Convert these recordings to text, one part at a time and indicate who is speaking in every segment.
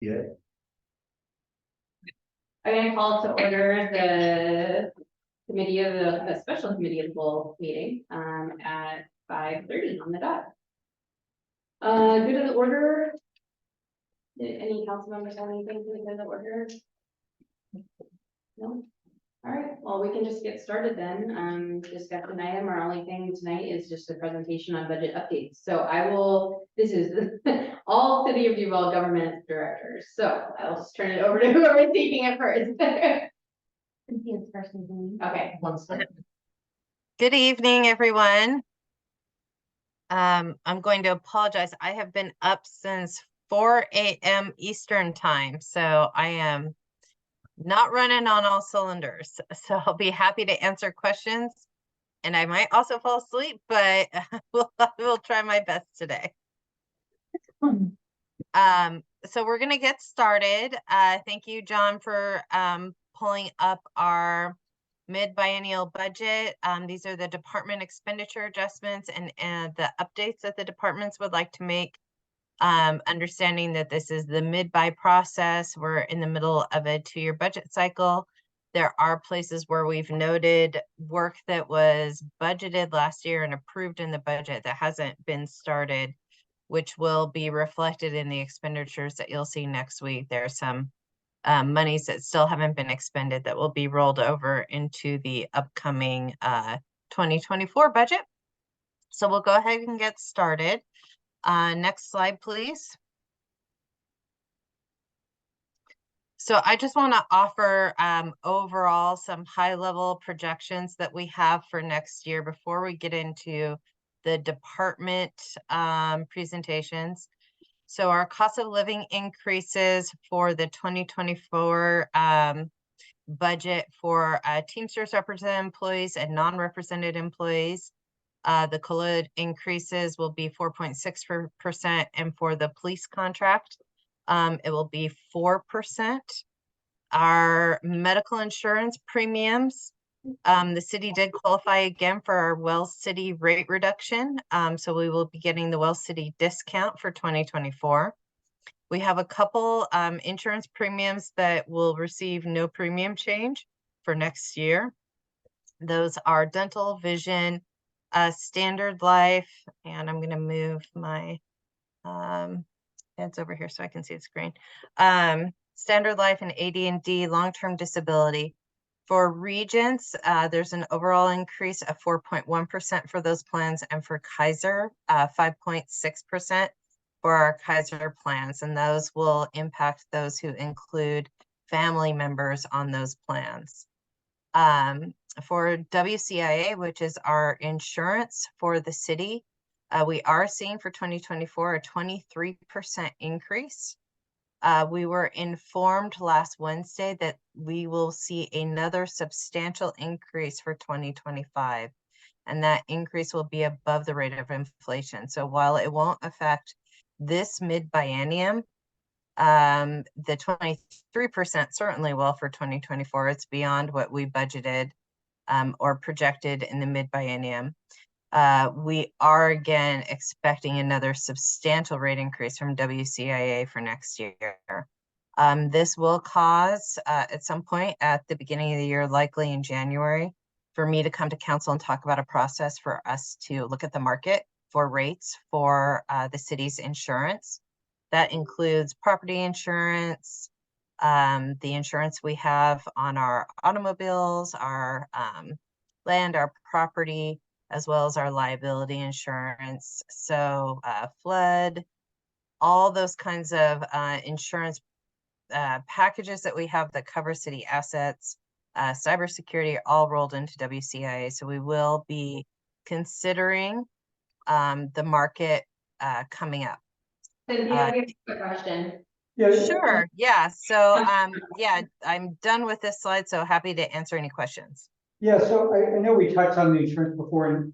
Speaker 1: Yeah.
Speaker 2: I'm going to call to order the special committee of the whole meeting at 5:30 on the dot. Good of the order. Did any council members have anything for the good of the order? No? All right, well, we can just get started then. Discussion item, our only thing tonight is just a presentation on budget updates. So this is all City of Duvall government directors. So I'll just turn it over to whoever's taking it first. Okay.
Speaker 3: One second.
Speaker 4: Good evening, everyone. I'm going to apologize. I have been up since 4 a.m. Eastern time, so I am not running on all cylinders. So I'll be happy to answer questions, and I might also fall asleep, but we'll try my best today. So we're going to get started. Thank you, John, for pulling up our mid-biennial budget. These are the department expenditure adjustments and the updates that the departments would like to make. Understanding that this is the mid-buy process, we're in the middle of a 2-year budget cycle. There are places where we've noted work that was budgeted last year and approved in the budget that hasn't been started, which will be reflected in the expenditures that you'll see next week. There are some monies that still haven't been expended that will be rolled over into the upcoming 2024 budget. So we'll go ahead and get started. Next slide, please. So I just want to offer overall some high-level projections that we have for next year before we get into the department presentations. So our cost of living increases for the 2024 budget for Teamsters represented employees and non-represented employees. The COLA increases will be 4.6%, and for the police contract, it will be 4%. Our medical insurance premiums, the city did qualify again for our Wells City rate reduction. So we will be getting the Wells City discount for 2024. We have a couple insurance premiums that will receive no premium change for next year. Those are dental, vision, standard life, and I'm going to move my heads over here so I can see the screen. Standard life and AD&D, long-term disability. For Regents, there's an overall increase of 4.1% for those plans, and for Kaiser, 5.6% for our Kaiser plans, and those will impact those who include family members on those plans. For WCIA, which is our insurance for the city, we are seeing for 2024 a 23% increase. We were informed last Wednesday that we will see another substantial increase for 2025, and that increase will be above the rate of inflation. So while it won't affect this mid-biennium, the 23% certainly will for 2024. It's beyond what we budgeted or projected in the mid-biennium. We are again expecting another substantial rate increase from WCIA for next year. This will cause at some point at the beginning of the year, likely in January, for me to come to council and talk about a process for us to look at the market for rates for the city's insurance. That includes property insurance, the insurance we have on our automobiles, our land, our property, as well as our liability insurance. So flood, all those kinds of insurance packages that we have that cover city assets, cybersecurity, all rolled into WCIA. So we will be considering the market coming up.
Speaker 2: Cynthia, I have a question.
Speaker 1: Yeah.
Speaker 4: Sure. Yeah. So yeah, I'm done with this slide, so happy to answer any questions.
Speaker 1: Yeah, so I know we touched on the insurance before, and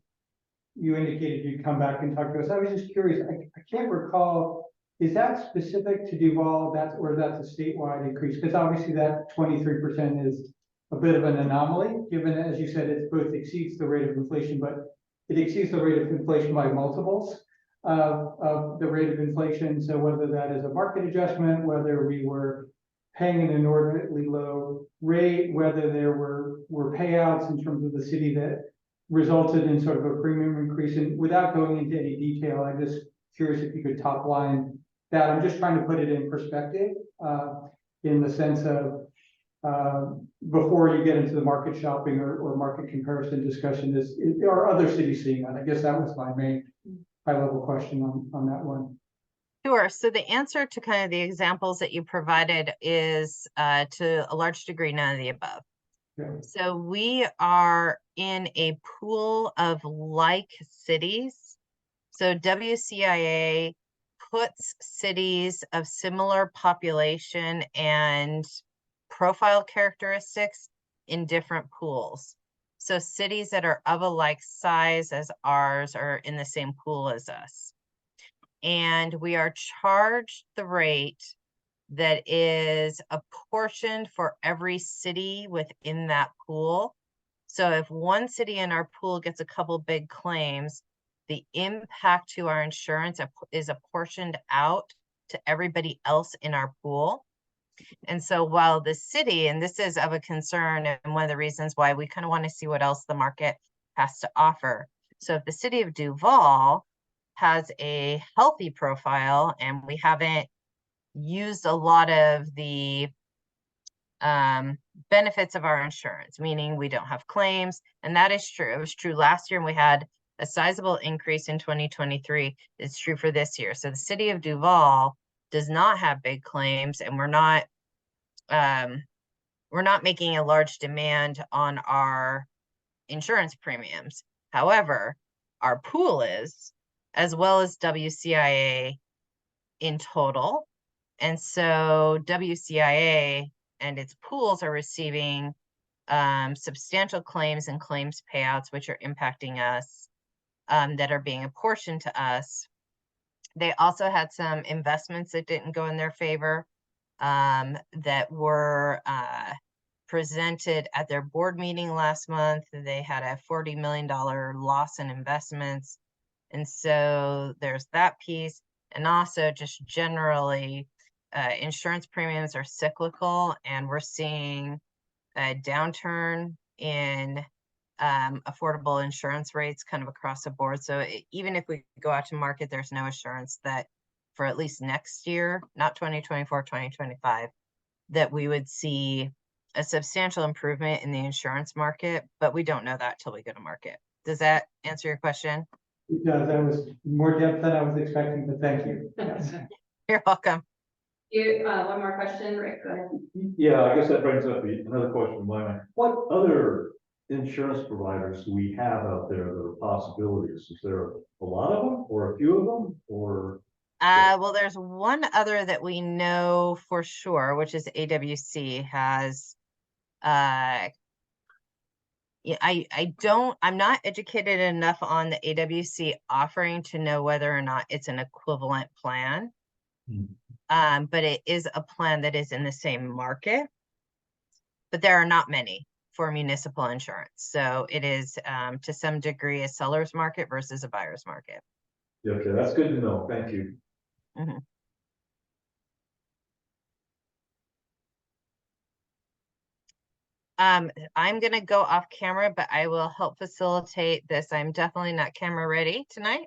Speaker 1: you indicated you'd come back and talk to us. I was just curious. I can't recall, is that specific to Duvall, or that's a statewide increase? Because obviously that 23% is a bit of an anomaly, given, as you said, it both exceeds the rate of inflation, but it exceeds the rate of inflation by multiples. of the rate of inflation. So whether that is a market adjustment, whether we were paying an inordinately low rate, whether there were payouts in terms of the city that resulted in sort of a premium increase. And without going into any detail, I'm just curious if you could top line that. I'm just trying to put it in perspective, in the sense of, before you get into the market shopping or market comparison discussion, are other cities seeing that? I guess that was my main high level question on that one.
Speaker 4: Sure. So the answer to kind of the examples that you provided is to a large degree none of the above.
Speaker 1: Yeah.
Speaker 4: So we are in a pool of like cities. So WCIA puts cities of similar population and profile characteristics in different pools. So cities that are of a like size as ours are in the same pool as us. And we are charged the rate that is apportioned for every city within that pool. So if one city in our pool gets a couple big claims, the impact to our insurance is apportioned out to everybody else in our pool. And so while the city, and this is of a concern and one of the reasons why we kind of want to see what else the market has to offer. So if the city of Duvall has a healthy profile and we haven't used a lot of the benefits of our insurance, meaning we don't have claims, and that is true. It was true last year and we had a sizable increase in 2023. It's true for this year. So the city of Duvall does not have big claims, and we're not making a large demand on our insurance premiums. However, our pool is, as well as WCIA in total. And so WCIA and its pools are receiving substantial claims and claims payouts, which are impacting us, that are being apportioned to us. They also had some investments that didn't go in their favor, that were presented at their board meeting last month. They had a $40 million loss in investments. And so there's that piece. And also just generally, insurance premiums are cyclical, and we're seeing a downturn in affordable insurance rates kind of across the board. So even if we go out to market, there's no assurance that for at least next year, not 2024, 2025, that we would see a substantial improvement in the insurance market, but we don't know that till we go to market. Does that answer your question?
Speaker 1: It does. That was more depth than I was expecting, but thank you. Yes.
Speaker 4: You're welcome.
Speaker 2: You, one more question, Rick, go ahead.
Speaker 3: Yeah, I guess that brings up another question in my mind. What other insurance providers do we have out there that are possibilities? Is there a lot of them or a few of them, or?
Speaker 4: Well, there's one other that we know for sure, which is AWC has, yeah, I'm not educated enough on the AWC offering to know whether or not it's an equivalent plan. But it is a plan that is in the same market, but there are not many for municipal insurance. So it is, to some degree, a seller's market versus a buyer's market.
Speaker 3: Yeah, okay, that's good to know. Thank you.
Speaker 4: Mm-hmm. I'm going to go off camera, but I will help facilitate this. I'm definitely not camera ready tonight.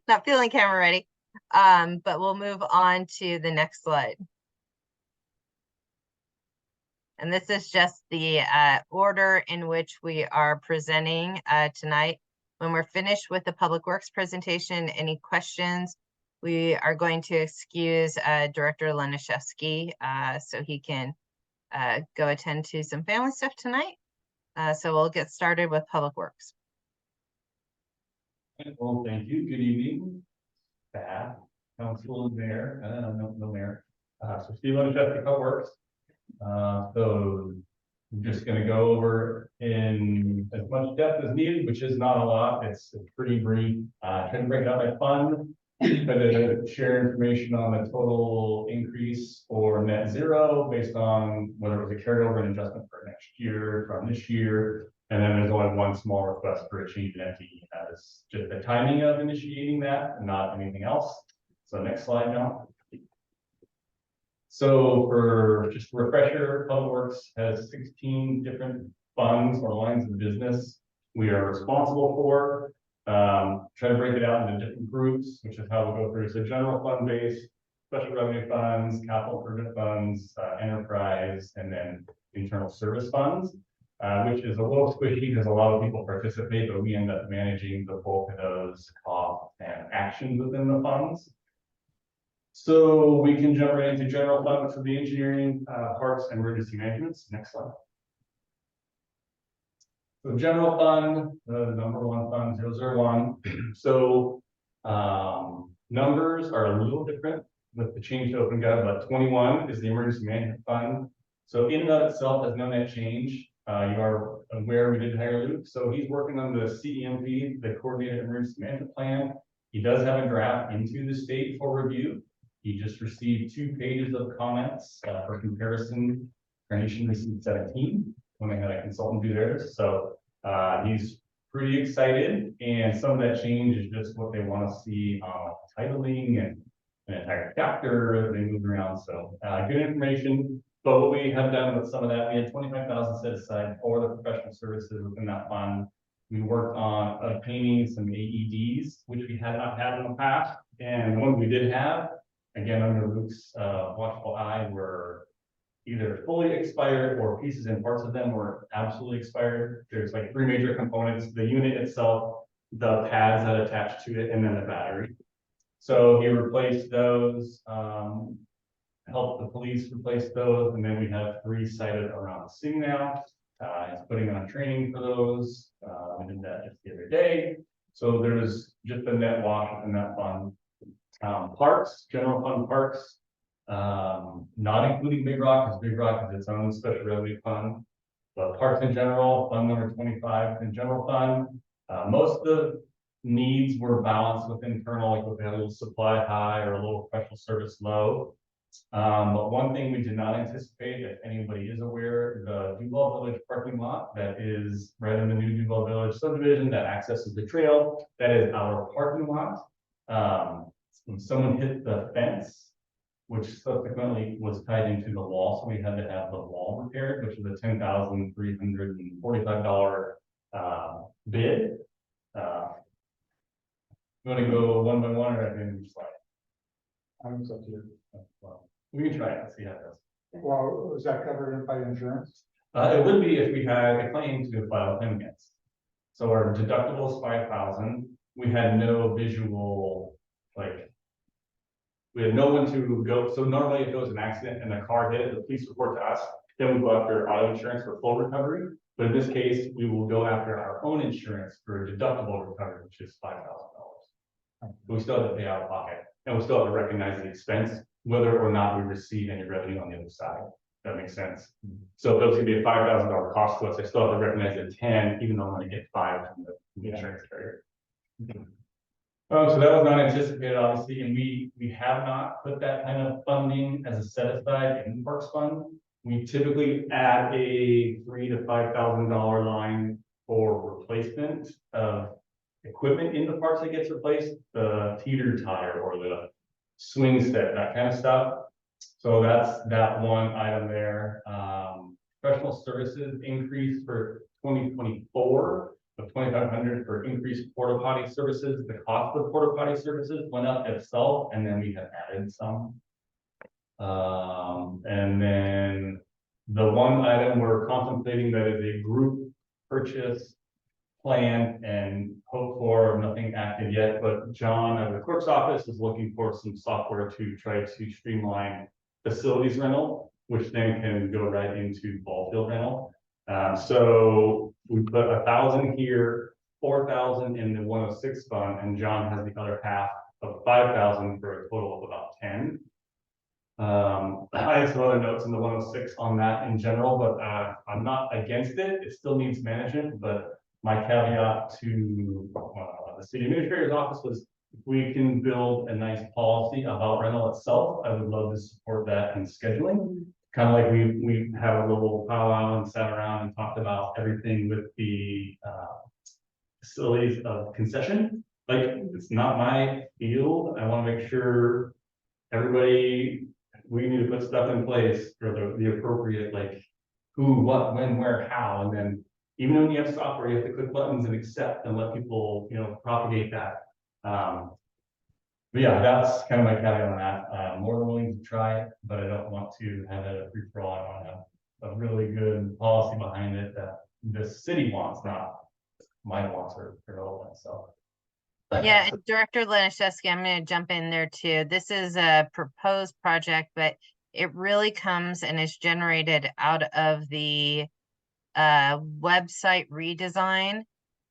Speaker 4: Not feeling camera ready. But we'll move on to the next slide. And this is just the order in which we are presenting tonight. When we're finished with the Public Works presentation, any questions, we are going to excuse Director Laniszewski so he can go attend to some family stuff tonight. So we'll get started with Public Works.
Speaker 5: Well, thank you. Good evening, staff, council, and mayor. No mayor. So Steve Laniszewski, Public Works. So I'm just going to go over in as much depth as needed, which is not a lot. It's pretty brief. Trying to break it out by fund, but share information on the total increase or net zero based on whether it was a carryover and adjustment for next year from this year. And then there's only one small request for a change in FTE. That is just the timing of initiating that, not anything else. So next slide now. So for just a refresher, Public Works has 16 different funds or lines of business we are responsible for. Try to break it out into different groups, which is how we'll go through. So general fund base, special revenue funds, capital improvement funds, enterprise, and then internal service funds, which is a little squishy because a lot of people participate, but we end up managing the bulk of those costs and actions within the funds. So we can jump right into general fund, which would be engineering, parks, and emergency management. Next slide. So general fund, the number one fund, 001. So numbers are a little different with the change to open gov, but 21 is the emergency management fund. So in and of itself has no net change. You are aware we did hire Luke, so he's working on the CEMP, the Coordinated Emergency Management Plan. He does have a draft into the state for review. He just received 2 pages of comments for comparison. Carnation received 17 when they had a consultant do theirs. So he's pretty excited, and some of that change is just what they want to see on titling and an entire chapter they moved around. So good information. But what we have done with some of that, we had 25,000 set aside for the professional services within that fund. We worked on obtaining some AEDs, which we had not had in the past. And the ones we did have, again, under Luke's watchful eye, were either fully expired or pieces and parts of them were absolutely expired. There's like 3 major components: the unit itself, the pads that attach to it, and then the battery. So he replaced those, helped the police replace those, and then we have 3 sited around the city now. He's putting on training for those. We did that just the other day. So there's just a net wash within that fund. Parks, general fund parks, not including Big Rock, because Big Rock is its own special revenue fund. But parks in general, fund number 25 in general fund. Most of the needs were balanced with internal, like if we had a little supply high or a little special service low. But one thing we did not anticipate, if anybody is aware, the Duvall Village parking lot that is right in the new Duvall Village subdivision that accesses the trail, that is our parking lot. When someone hit the fence, which subsequently was tied into the wall, so we had to have the wall repaired, which is a $10,345 bid. You want to go one by one, or I can just like?
Speaker 6: It's up to you.
Speaker 5: Well, we can try it and see how it goes.
Speaker 6: Well, was that covered by insurance?
Speaker 5: It would be if we had a claim to file a claim against. So our deductible is 5,000. We had no visual, like, we had no one to go. So normally if there was an accident and a car hit it, the police report to us, then we go after auto insurance for full recovery. But in this case, we will go after our own insurance for deductible recovery, which is $5,000. But we still have to pay out of pocket, and we still have to recognize the expense, whether or not we receive any revenue on the other side. That makes sense. So if it was going to be a $5,000 cost to us, I still have to recognize the 10, even though I'm going to get 5 from the insurance carrier. So that was not anticipated, obviously, and we have not put that kind of funding as a set aside in the Parks Fund. We typically add a $3,000 to $5,000 line for replacement of equipment in the parks that gets replaced, the teeter tire or the swing set, that kind of stuff. So that's that one item there. Professional services increase for 2024 of 2,500 for increased porta potty services. The cost of porta potty services went up itself, and then we have added some. And then the one item we're contemplating that is a group purchase plan and hope for, nothing active yet, but John at the clerk's office is looking for some software to try to streamline facilities rental, which then can go right into ball field rental. So we put 1,000 here, 4,000 in the 106 fund, and John has the other half of 5,000 for a total of about 10. I have some other notes in the 106 on that in general, but I'm not against it. It still needs management, but my caveat to the city administrator's office was, if we can build a nice policy about rental itself, I would love to support that in scheduling. kind of like we have a little powwow and sat around and talked about everything with the facilities of concession. Like, it's not my field. I want to make sure everybody, we need to put stuff in place for the appropriate, like, who, what, when, where, how, and then even when you have software, you have to click buttons and accept and let people, propagate that. But yeah, that's kind of my caveat on that. More than willing to try it, but I don't want to have it a free for all. I want a really good policy behind it that the city wants, not my wants or relevant. So.
Speaker 4: Yeah, and Director Laniszewski, I'm going to jump in there too. This is a proposed project, but it really comes and is generated out of the website redesign,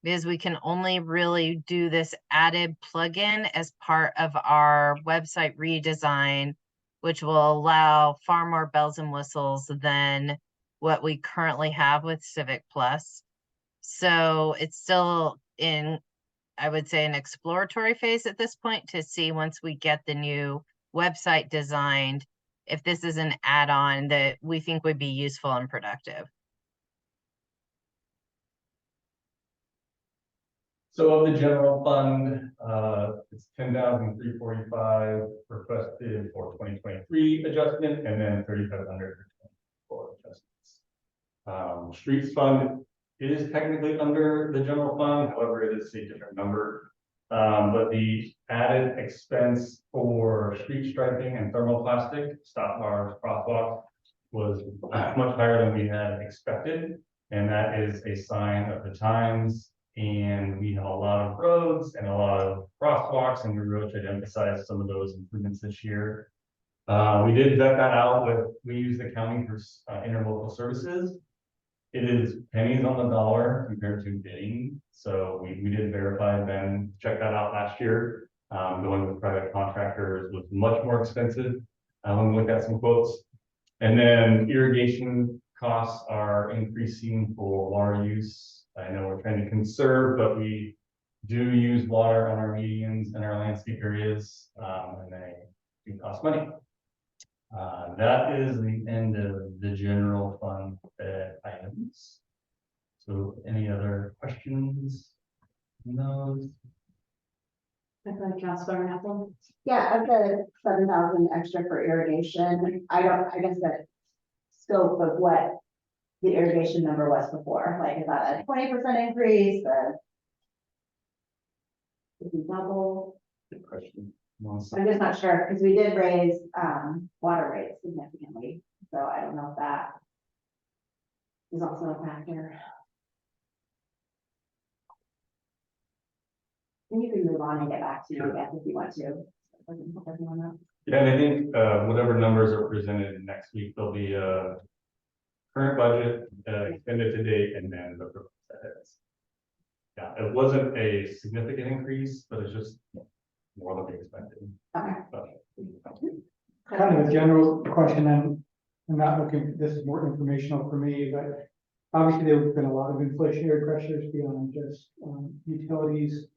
Speaker 4: because we can only really do this added plugin as part of our website redesign, which will allow far more bells and whistles than what we currently have with Civic Plus. So it's still in, I would say, an exploratory phase at this point to see, once we get the new website designed, if this is an add-on that we think would be useful and productive.
Speaker 5: So of the general fund, it's 10,345 requested for 2023 adjustment, and then 3,500 for adjustments. Streets fund is technically under the general fund, however, it is a different number. But the added expense for street striping and thermoplastic, stop bars, crosswalks, was much higher than we had expected. And that is a sign of the times. And we have a lot of roads and a lot of crosswalks, and we really tried to emphasize some of those improvements this year. We did vet that out we use the county for interlocal services. It is pennies on the dollar compared to bidding. So we did verify them, check that out last year. Going with private contractors was much more expensive. When we looked at some quotes. And then irrigation costs are increasing for water use. I know we're trying to conserve, but we do use water on our medians and our landscape areas, and they do cost money. That is the end of the general fund items. So any other questions? No.
Speaker 2: Councilmember Apple?
Speaker 7: Yeah, of the 7,000 extra for irrigation, I guess that scope of what the irrigation number was before, like, is that a 20% increase, is it double?
Speaker 5: Good question.
Speaker 7: I'm just not sure, because we did raise, water rates significantly, so I don't know if that is also a factor. And you can move on and get back to you, I guess, if you want to.
Speaker 5: Yeah, and I think whatever numbers are presented next week, there'll be a current budget, extended to date, and then the proposed edits. Yeah, it wasn't a significant increase, but it's just more than we expected.
Speaker 7: Okay.
Speaker 1: Kind of a general question, and I'm not looking, this is more informational for me, but obviously there have been a lot of inflationary pressures beyond just utilities.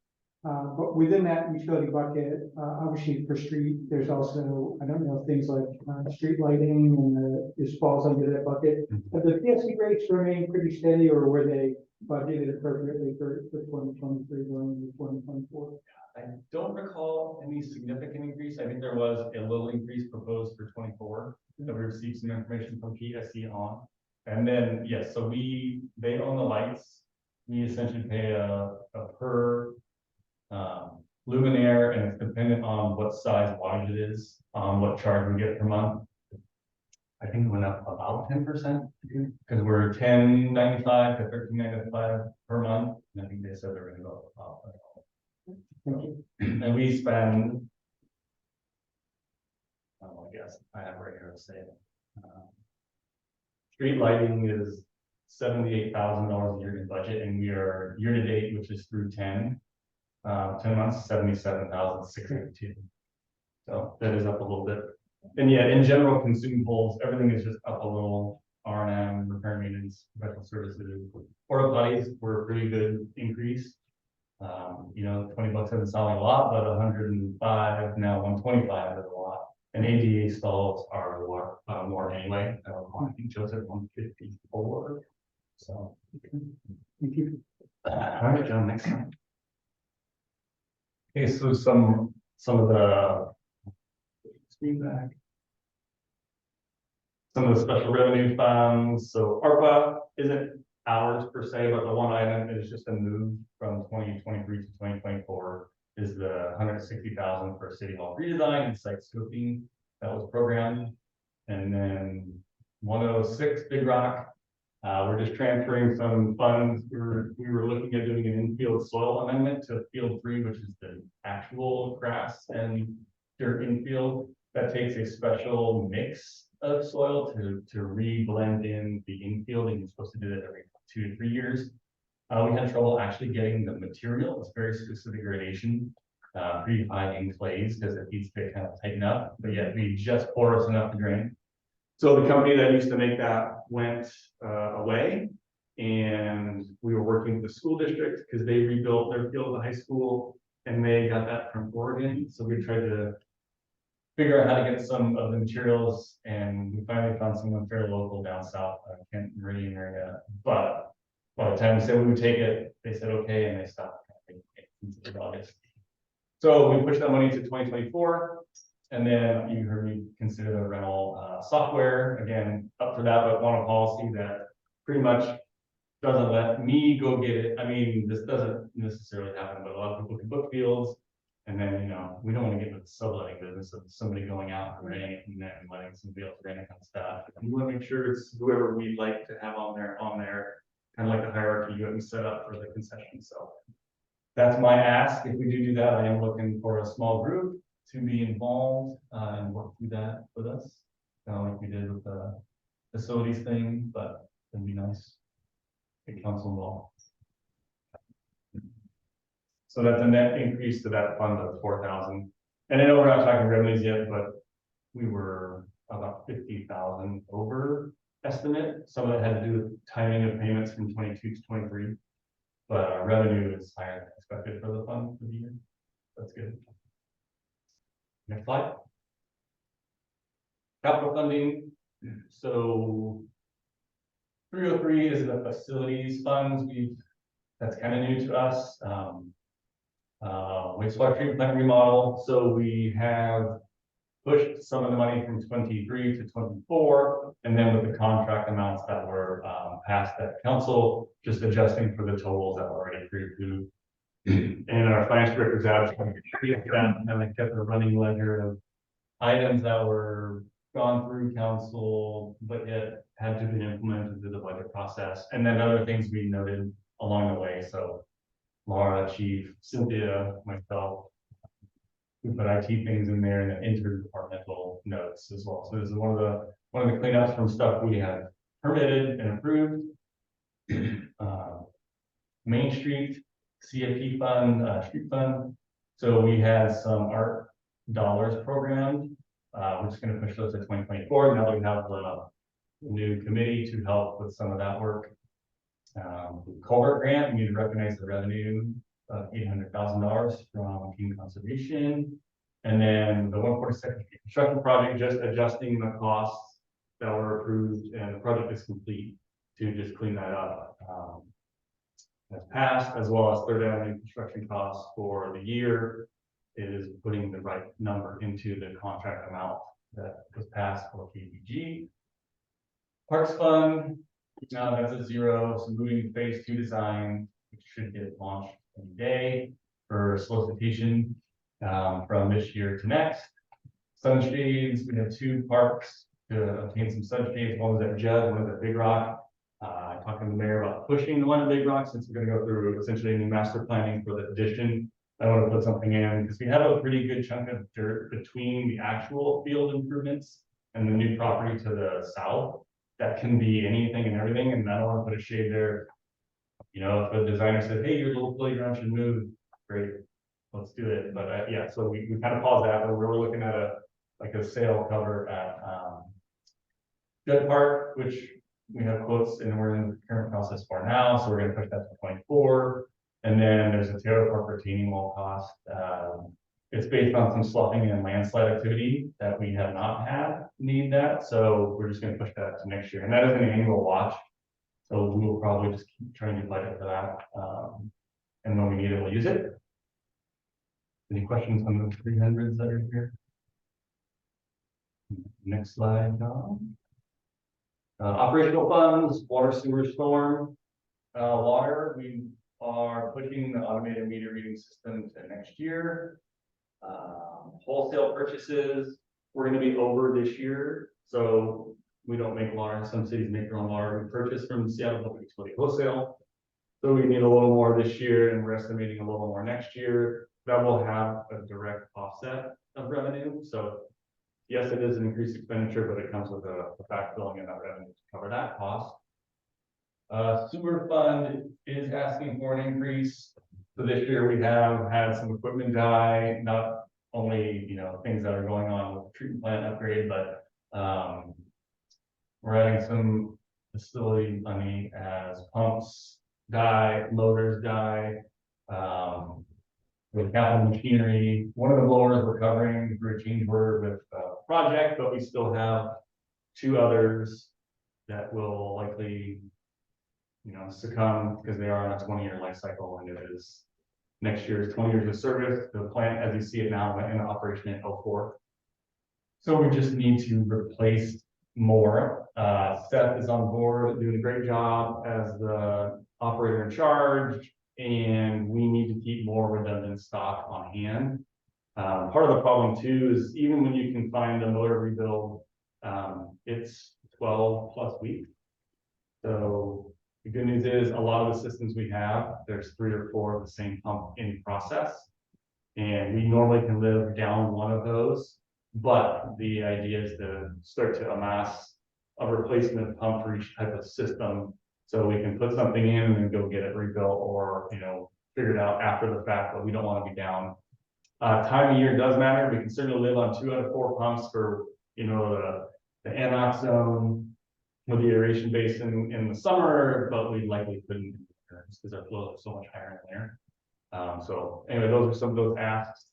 Speaker 1: But within that utility bucket, obviously for street, there's also, I don't know, things like street lighting and this falls under that bucket. Have the PSC rates remained pretty steady, or were they budgeted appropriately for 2023 going into 2024?
Speaker 5: I don't recall any significant increase. I think there was a little increase proposed for 24 that we received some information from PSC on. And then, yes, so they own the lights. We essentially pay a per luminaire, and it's dependent on what size wattage it is, what charge we get per month. I think it went up about 10% because we're $10.95 to $13.95 per month. And I think they said they're going to go up. And we spend, I guess I have right here to say it. Street lighting is $78,000 a year in budget, and we are year to date, which is through 10 months, 77,682. So that is up a little bit. And yeah, in general, consumables, everything is just up a little. R&M, repair maintenance, professional services. Porta potties were a pretty good increase. $20 isn't sounding a lot, but 105 now 125 is a lot. And ADA stalls are more anyway, I think Joe's at 154, so.
Speaker 1: Thank you.
Speaker 5: All right, John, next time. Okay, so some of the screen back. Some of the special revenue funds, so ARPA isn't ours per se, but the one item is just a move from 2023 to 2024 is the 160,000 for city hall redesign and site scoping that was programmed. And then 106 Big Rock, we're just transferring some funds. We were looking at doing an infield soil amendment to field 3, which is the actual grass and dirt infield. That takes a special mix of soil to re-blend in the infield, and you're supposed to do that every 2 to 3 years. We had trouble actually getting the material. It's very specific gradation, pretty high in clays because it needs to kind of tighten up, but yet be just porous enough to drain. So the company that used to make that went away, and we were working with the school district because they rebuilt their field at the high school, and they got that from Oregon. So we tried to figure out how to get some of the materials, and we finally found someone fairly local down south, Kent Meridian area. But by the time we said we would take it, they said okay, and they stopped until August. So we pushed that money to 2024, and then you heard me consider the rental software again up for that, but want a policy that pretty much doesn't let me go get it. I mean, this doesn't necessarily happen, but a lot of people can book fields. And then, we don't want to get into the subletting business of somebody going out and renting it and then letting somebody else rent it kind of stuff. And we want to make sure it's whoever we'd like to have on there, kind of like the hierarchy you have set up for the concession. So that's my ask. If we do that, I am looking for a small group to be involved and work through that with us, kind of like we did with the facilities thing, but it'd be nice. Get council involved. So that's a net increase to that fund of 4,000. And I know we're not talking revenues yet, but we were about 50,000 over estimate. Some of it had to do with timing of payments from 22 to 23, but revenue is higher than expected for the fund for the year. That's good. Next slide. Capital funding. So 303 is the facilities funds. That's kind of new to us. Wastewater treatment plant remodel. So we have pushed some of the money from 23 to 24, and then with the contract amounts that were passed at council, just adjusting for the totals that were already approved. And our finance director's out and I kept a running ledger of items that were gone through council, but yet had to be implemented through the budget process, and then other things we noted along the way. So Laura, Chief, Cynthia, myself, we put IT things in there and then interdepartmental notes as well. So this is one of the cleanups from stuff we have permitted and approved. Main Street CFP fund, street fund. So we had some art dollars programmed. We're just going to push those to 2024. Now that we have a new committee to help with some of that work. Culvert grant, we need to recognize the revenue of $800,000 from King Conservation. And then the 142nd construction project, just adjusting the costs that were approved, and the project is complete to just clean that up. That's passed, as well as Third Avenue construction costs for the year is putting the right number into the contract amount that was passed for KBG. Parks Fund, now that's a 0, so moving to phase 2 design, which should get launched any day for solicitation from this year to next. Sunshades, we have 2 parks to obtain some sunshades. One was at Judd, one was at Big Rock. Talking to the mayor about pushing the one at Big Rock, since we're going to go through essentially new master planning for the addition. I want to put something in because we have a pretty good chunk of dirt between the actual field improvements and the new property to the south. That can be anything and everything, and I don't want to put a shade there. If the designer said, hey, your little playground should move, great, let's do it. But yeah, so we kind of paused that, but we're looking at a sale cover at Judd Park, which we have quotes and we're in the current process for now. So we're going to push that to 24. And then there's a Taylor Park retaining wall cost. It's based on some sloughing and landslide activity that we have not had need that, so we're just gonna push that to next year, and that is an annual watch. So we will probably just keep trying to budget for that, and when we need it, we'll use it. Any questions on the 300s that are here? Next slide, John. Operational funds, water, sewer, storm, water, we are pushing the automated meter reading system to next year. Wholesale purchases, we're gonna be over this year, so we don't make water, some cities make their own water, we purchase from Seattle Public Utility Wholesale. So we need a little more this year, and we're estimating a little more next year. That will have a direct offset of revenue, so yes, it is an increased expenditure, but it comes with a backfilling in that revenue to cover that cost. Sewer fund is asking for an increase. So this year we have had some equipment die, not only, you know, things that are going on with the treatment plant upgrade, but we're adding some facility money as pumps die, motors die, with capital machinery. One of the blowers we're covering for a change order with a project, but we still have 2 others that will likely, you know, succumb because they are on a 20-year life cycle, and it is next year's 20 years of service. The plant, as you see it now, went into operation in 2004. So we just need to replace more. Seth is on board, doing a great job as the operator in charge, and we need to keep more redundant stock on hand. Part of the problem too is even when you can find a motor rebuild, it's 12+ weeks. So the good news is a lot of the systems we have, there's 3 or 4 of the same pump in process. And we normally can live down one of those, but the idea is to start to amass a replacement pump for each type of system. So we can put something in and then go get it rebuilt, or, you know, figure it out after the fact, but we don't want to be down. Time of year does matter. We can certainly live on 2 out of 4 pumps for, you know, the anox zone with the aeration basin in the summer, but we likely couldn't because our flows are so much higher in there. So anyway, those are some of those asks.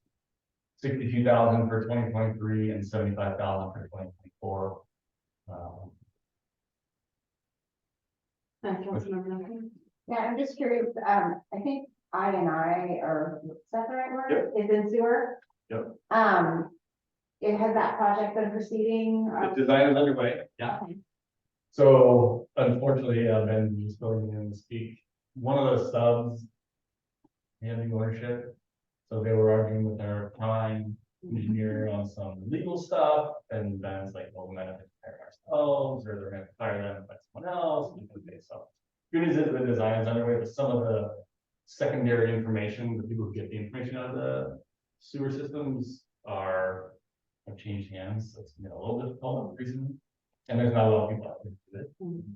Speaker 5: 62,000 for 2023 and 75,000 for 2024.
Speaker 2: Councilmember Duncan?
Speaker 7: Yeah, I'm just curious, I think I, or is that the right word? Is in sewer?
Speaker 5: Yep.
Speaker 7: Has that project been proceeding?
Speaker 5: The design is underway. Yeah.
Speaker 7: Okay.
Speaker 5: So unfortunately, Ben just going in to speak. One of the subs had the ownership, so they were arguing with their prime engineer on some legal stuff, and Ben's like, well, we might have to hire ourselves, or they're going to fire them by someone else. So good news is the design is underway, but some of the secondary information, the people who get the information out of the sewer systems have changed hands. So it's been a little difficult recently. And there's not a lot of people out there to do it,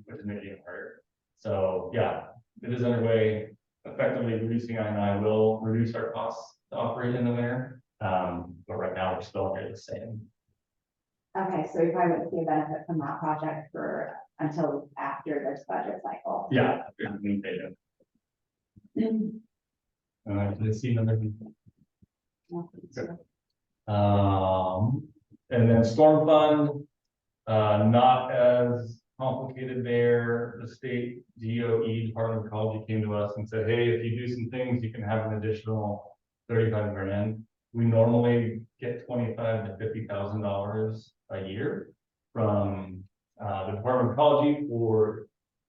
Speaker 5: which is making it harder. So yeah, it is underway. Effectively reducing I&I will reduce our costs to operate in the winter. But right now we're still under the same.
Speaker 7: Okay, so you probably wouldn't see a benefit from that project until after this budget cycle.
Speaker 5: Yeah, we paid it. Let's see another. And then storm fund, not as complicated there. The state DOE, Department of Ecology, came to us and said, hey, if you do some things, you can have an additional 35 grand. We normally get $25,000 to $50,000 a year from the Department of Ecology for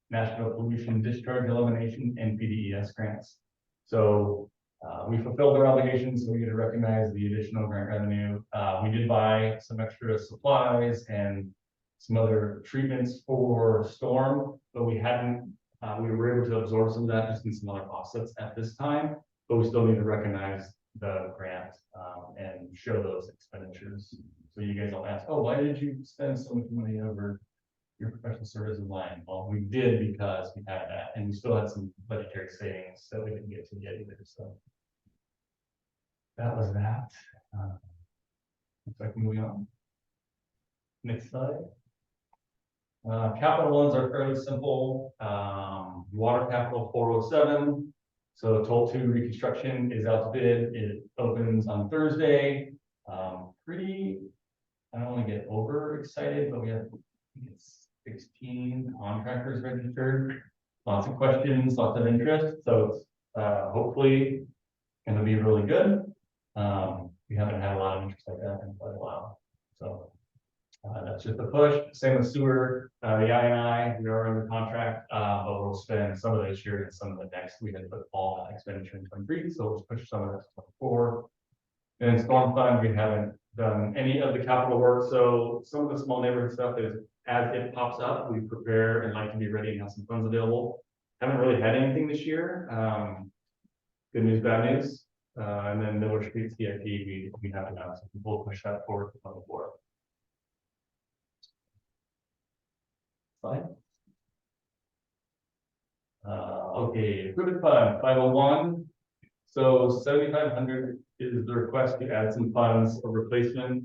Speaker 5: National Pollution Discharge Elimination and PDES grants. So we fulfilled our obligations, so we get to recognize the additional grant revenue. We did buy some extra supplies and some other treatments for storm, but we were able to absorb some of that just in some other offsets at this time, but we still need to recognize the grant and show those expenditures. So you guys all ask, oh, why did you spend so much money over your professional services line? Well, we did because we had that, and we still had some budgetary savings that we didn't get to yet either. So that was that. Looks like moving on. Next slide. Capital ones are fairly simple. Water capital 407. So toll two reconstruction is out to bid. It opens on Thursday. Pretty, I don't want to get over excited, but we have, I think it's 16 contractors registered. Lots of questions, lots of interest. So it's hopefully going to be really good. We haven't had a lot of interest like that in quite a while. So that's just a push. Same with sewer, the I&I, we are under contract, but we'll spend some of this year and some of the next. We had put all that expenditure in 23, so we'll push some of that to 24. And storm fund, we haven't done any of the capital work. So some of the small neighborhood stuff is as it pops up, we prepare and like to be ready and have some funds available. Haven't really had anything this year. Good news, bad news. And then Miller Street CIP, we haven't done, so we'll push that forward to 24. Fine. Okay, equipment fund 501. So 7,500 is the request to add some funds for replacement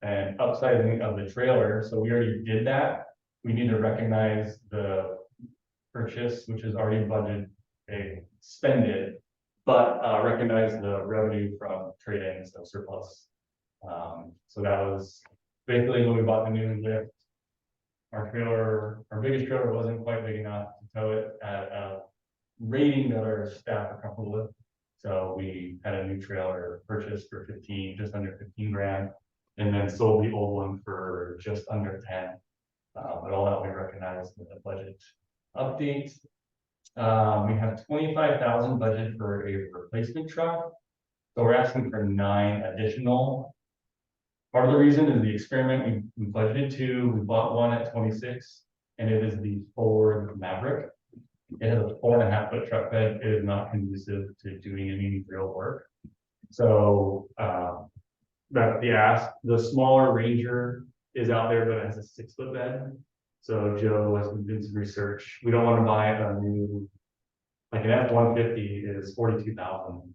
Speaker 5: and upsizing of the trailer. So we already did that. We need to recognize the purchase, which is already budgeted, spend it, but recognize the revenue from trade-ins of surplus. So that was basically when we bought the new lift. Our trailer, our biggest trailer wasn't quite big enough to tow it at a rating that our staff are comfortable with. So we had a new trailer purchased for 15, just under 15 grand, and then sold the old one for just under 10. But all that we recognized in the budget update. We have 25,000 budget for a replacement truck. So we're asking for 9 additional. Part of the reason is the experiment we budgeted 2, we bought one at 26, and it is the Ford Maverick. It has a 4.5-foot truck bed. It is not conducive to doing any real work. So that's the ask. The smaller Ranger is out there, but it has a 6-foot bed. So Joe has been doing some research. We don't want to buy a new, like an F-150 is 42,000.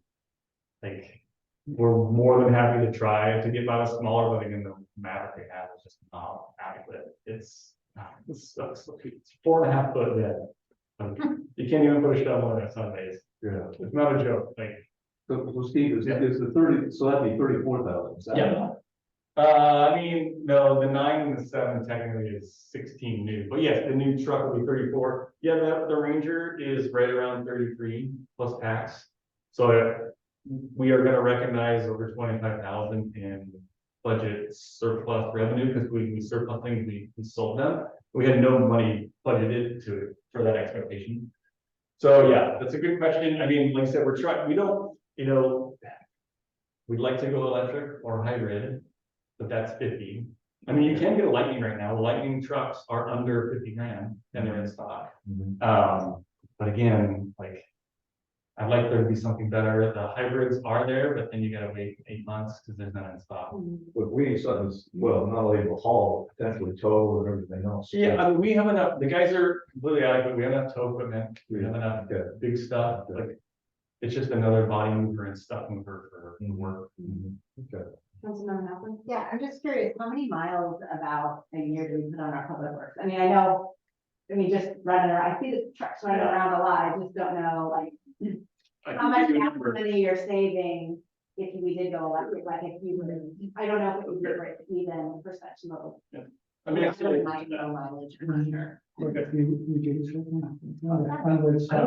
Speaker 5: Like, we're more than happy to try to get by a smaller, but again, the Maverick they have is just not adequate. It sucks. It's 4.5 foot bed. You can't even put a shovel in it some days.
Speaker 3: Yeah.
Speaker 5: It's not a joke. Like,
Speaker 3: So Steve, is the 30, so that'd be 34,000.
Speaker 5: yeah. I mean, no, the 9 and the 7 technically is 16 new, but yes, the new truck will be 34. Yeah, the Ranger is right around 33 plus tax. So we are going to recognize over 25,000 in budget surplus revenue because we surplus things, we sold them. We had no money budgeted for that expectation. So yeah, that's a good question. I mean, like I said, we're trying, we don't, we'd like to go electric or hybrid, but that's 50. I mean, you can get a Lightning right now. Lightning trucks are under 50 grand and they're in stock. But again, like, I'd like there to be something better. The hybrids are there, but then you gotta wait 8 months because there's none in stock.
Speaker 3: But we need something that's, well, not only to haul, potentially tow and everything else.
Speaker 5: Yeah, I mean, we have enough, the guys are completely adequate. We have enough tow equipment. We have enough big stuff. Like, it's just another body mover and stuff mover for work.
Speaker 3: Okay.
Speaker 2: Councilmember Halpern?
Speaker 7: Yeah, I'm just curious, how many miles about a year do we put on our public works? I mean, I know, just running around, I see the trucks running around a lot, I just don't know, like, how much gas money you're saving if we did go electric, like if you would, I don't know if it would be great even for such low.
Speaker 5: I mean,
Speaker 7: I
Speaker 5: actually,
Speaker 7: might know mileage, I'm not sure.
Speaker 5: I don't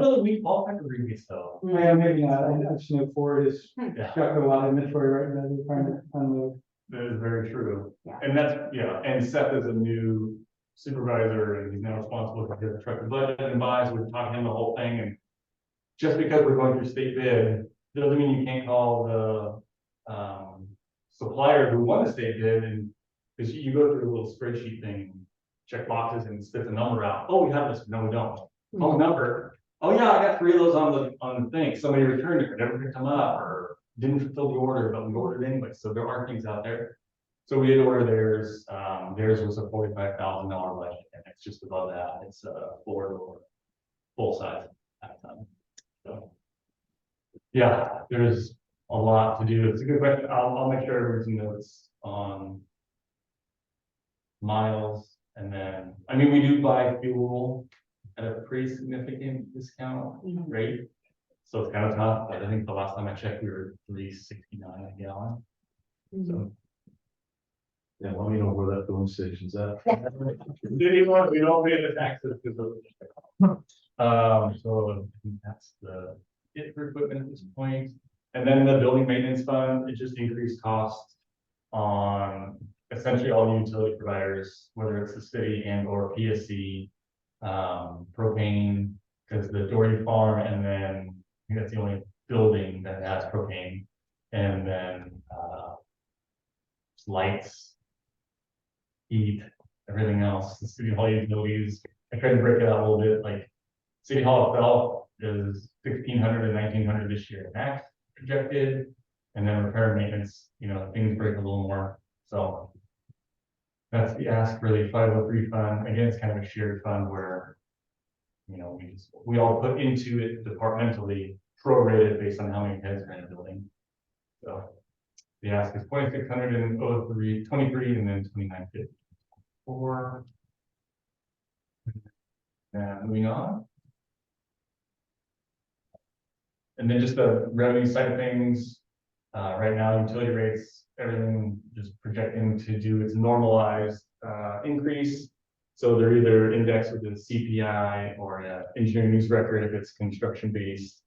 Speaker 5: know that we all have to read these though.
Speaker 1: Yeah, maybe not. I just know Ford is
Speaker 5: Yeah.
Speaker 1: got a lot of inventory right now. They're trying to unload.
Speaker 5: That is very true.
Speaker 7: Yeah.
Speaker 5: And that's, and Seth is a new supervisor and he's now responsible for the truck and budget and buys. We've taught him the whole thing. And just because we're going through state bid, doesn't mean you can't call the supplier who won the state bid, and because you go through a little spreadsheet thing, check boxes and spit the number out. Oh, we have this. No, we don't. Oh, number. Oh yeah, I got 3 of those on the thing. Somebody returned it, but never picked them up or didn't fulfill the order, but we ordered anyway. So there are things out there. So we did order theirs. Theirs was a $45,000 budget, and it's just above that. It's a 4-door full size at the time. So yeah, there's a lot to do. It's a good question. I'll make sure everyone's notes on miles, and then I mean we do buy fuel at a pretty significant discount rate. So it's kind of tough, but I think the last time I checked, we were 3.69 a gallon. So.
Speaker 3: Yeah, let me know where that filling station's at.
Speaker 5: We don't pay the taxes because of. So I think that's it for equipment at this point. And then the building maintenance fund, it just increased costs on essentially all utility providers, whether it's the city and or PSC, propane, because the Dory Farm, and then I think that's the only building that has propane, and then lights, heat, everything else, the city hall utilities. I tried to break it out a little bit, like city hall itself is 1,600 and 1,900 this year max projected, and then repair and maintenance, things break a little more. So that's the ask for the 503 fund. Again, it's kind of a shared fund where we all put into it departmentally, prorated based on how many heads are in the building. So the ask is 2,600 and 23, and then 2,954. And moving on. And then just the revenue side of things, right now, utility rates, everything just projecting to do its normalized increase. So they're either indexed with the CPI or engineering news record if it's construction based.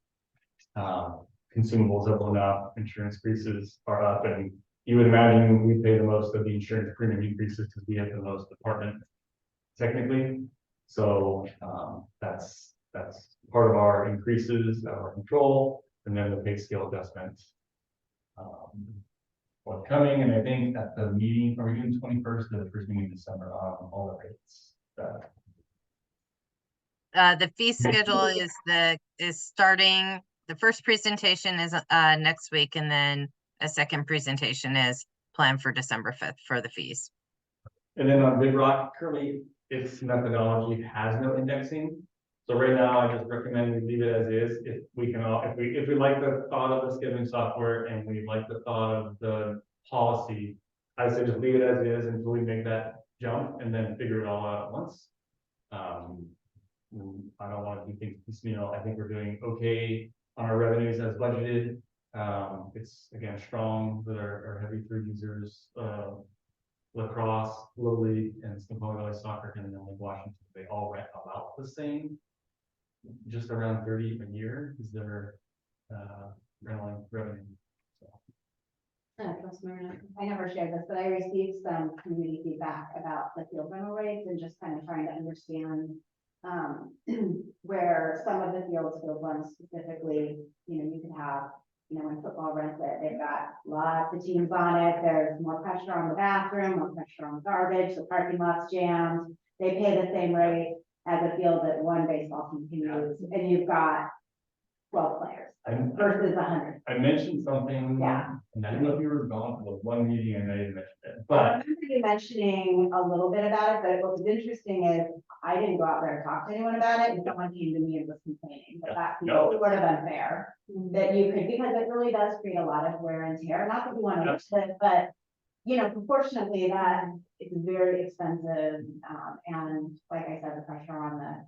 Speaker 5: Consumables have blown up, insurance increases are up, and you would imagine we pay the most of the insurance premium increases because we have the most department technically. So that's part of our increases out of our control, and then the pay scale adjustment forthcoming. And I think at the meeting, are we doing 21st or the first meeting in December on all the rates?
Speaker 4: The fee schedule is starting. The first presentation is next week, and then a second presentation is planned for December 5th for the fees.
Speaker 5: And then on Big Rock, currently its methodology has no indexing. So right now, I just recommend we leave it as is. If we can all, if we like the thought of the scheduling software and we like the thought of the policy, I say just leave it as is until we make that jump and then figure it all out at once. I don't want to do things piecemeal. I think we're doing okay on our revenues as budgeted. It's again strong with our heavy through users, lacrosse, Little League, and Snoqualmie Valley Soccer, and then like Washington, they all rent about the same, just around 30 a year is their rental revenue.
Speaker 7: I never shared this, but I received some community feedback about the field rental rates and just kind of trying to understand where some of the field ones specifically, you could have, when football rents it, they've got lots of teams on it. There's more pressure on the bathroom, more pressure on the garbage, the parking lot's jammed. They pay the same rate as a field that one baseball team can use, and you've got 12 players versus 100.
Speaker 5: I mentioned something,
Speaker 7: Yeah.
Speaker 5: and I don't know if you were gone for the one meeting and I didn't mention it,
Speaker 7: I
Speaker 5: but
Speaker 7: remember you mentioning a little bit about it, but what was interesting is I didn't go out there and talk to anyone about it, and someone came to me and was complaining, but that seems
Speaker 5: No.
Speaker 7: sort of unfair. That you could, because it really does create a lot of wear and tear, not that we want to lose it, but proportionately that it's very expensive, and like I said, the pressure on the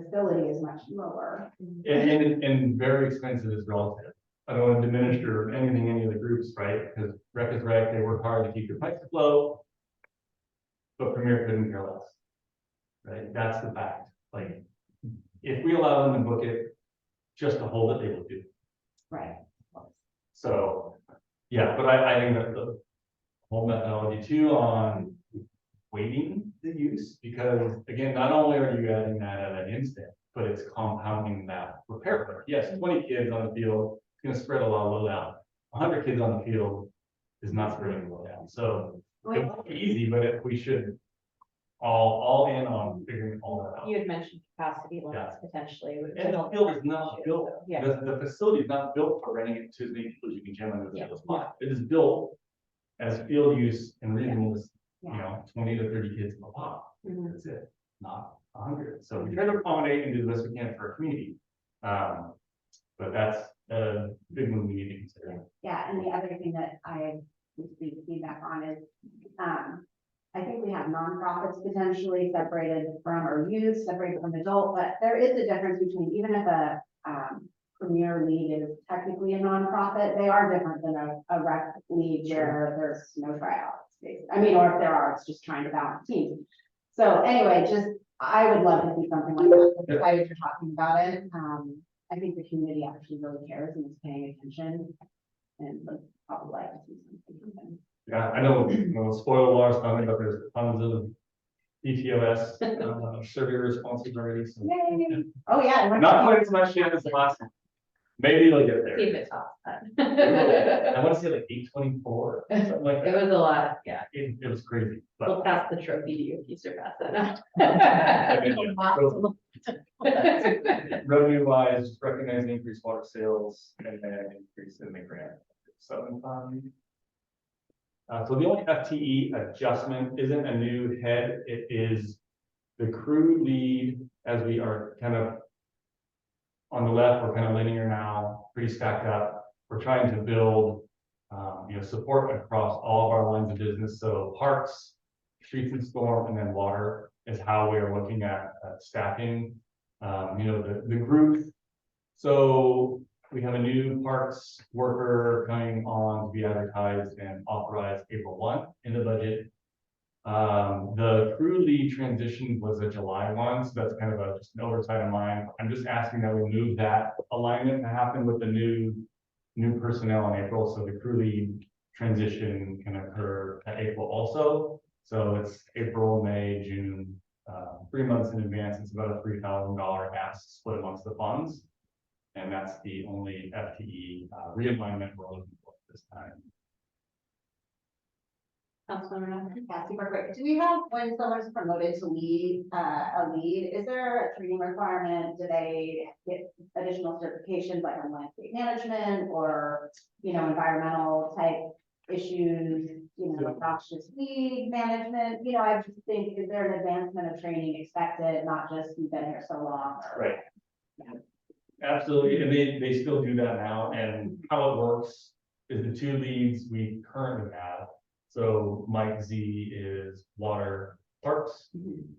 Speaker 7: facility is much lower.
Speaker 5: and very expensive is relative. I don't want to diminish or anything, any of the groups, right? Because Rec is right, they work hard to keep your pipes afloat, but Premier couldn't care less, right? That's the fact. Like, if we allow them to book it just to hold it, they will do.
Speaker 7: Right.
Speaker 5: So, yeah, but I think that the whole methodology too on weighting the use, because again, not only are you adding that at an instant, but it's compounding that repair part. Yes, 20 kids on the field, it's going to spread a lot of load out. 100 kids on the field is not spreading load out. So it won't be easy, but if we should all in on figuring all that out.
Speaker 2: You had mentioned capacity limits potentially.
Speaker 5: And the field is not built,
Speaker 2: Yeah.
Speaker 5: the facility is not built for renting it to as many people as you can jam into the field spot. It is built as field use and reasonable, 20 to 30 kids in a pop. That's it, not 100. So we try to accommodate and do the best we can for our community. But that's a big one we need to consider.
Speaker 7: Yeah, and the other thing that I received feedback on is, I think we have nonprofits potentially separated from, or youth separated from adult, but there is a difference between, even if a Premier League is technically a nonprofit. They are different than a rec league where there's no tryouts. I mean, or if there are, it's just trying to balance teams. So anyway, just, I would love to see something like that. I'm excited you're talking about it. I think the community actually really cares and is paying attention. And would probably like to see something happen.
Speaker 5: Yeah, I know, spoiler alarm, talking about there's tons of ETOS, survey responses already. So.
Speaker 7: Yay! Oh, yeah.
Speaker 5: Not quite as much yet as the last one. Maybe they'll get there.
Speaker 2: See if it tops
Speaker 5: I want to say like 824, something like
Speaker 2: It
Speaker 5: that.
Speaker 2: was a lot, yeah.
Speaker 5: It was crazy.
Speaker 2: We'll
Speaker 5: But
Speaker 2: pass the trophy to you if you surpass that.
Speaker 5: revenue wise, just recognizing increased water sales and then increase in the grant. So, so the only FTE adjustment isn't a new head, it is the crew lead, as we are kind of on the left, we're kind of linear now, pretty stacked up. We're trying to build, support across all of our lines of business. So parks, streets and storm, and then water is how we are looking at staffing. The group. So we have a new parks worker coming on to be advertised and authorized April 1 in the budget. The crew lead transition was a July 1, so that's kind of just an oversight of mine. I'm just asking that we move that alignment to happen with the new personnel in April, so the crew lead transition can occur at April also. So it's April, May, June, 3 months in advance. It's about a $3,000 ask split amongst the funds, and that's the only FTE realignment we're looking for this time.
Speaker 7: Yeah, super great. Do we have, when someone's promoted to lead, a lead, is there a training requirement? Do they get additional certifications like on landscape management or, environmental type issues, noxious weed management? I just think, is there an advancement of training expected, not just you've been here so long?
Speaker 5: Right. Absolutely, and they still do that now, and how it works is the two leads we currently have. So Mike Z is water parks,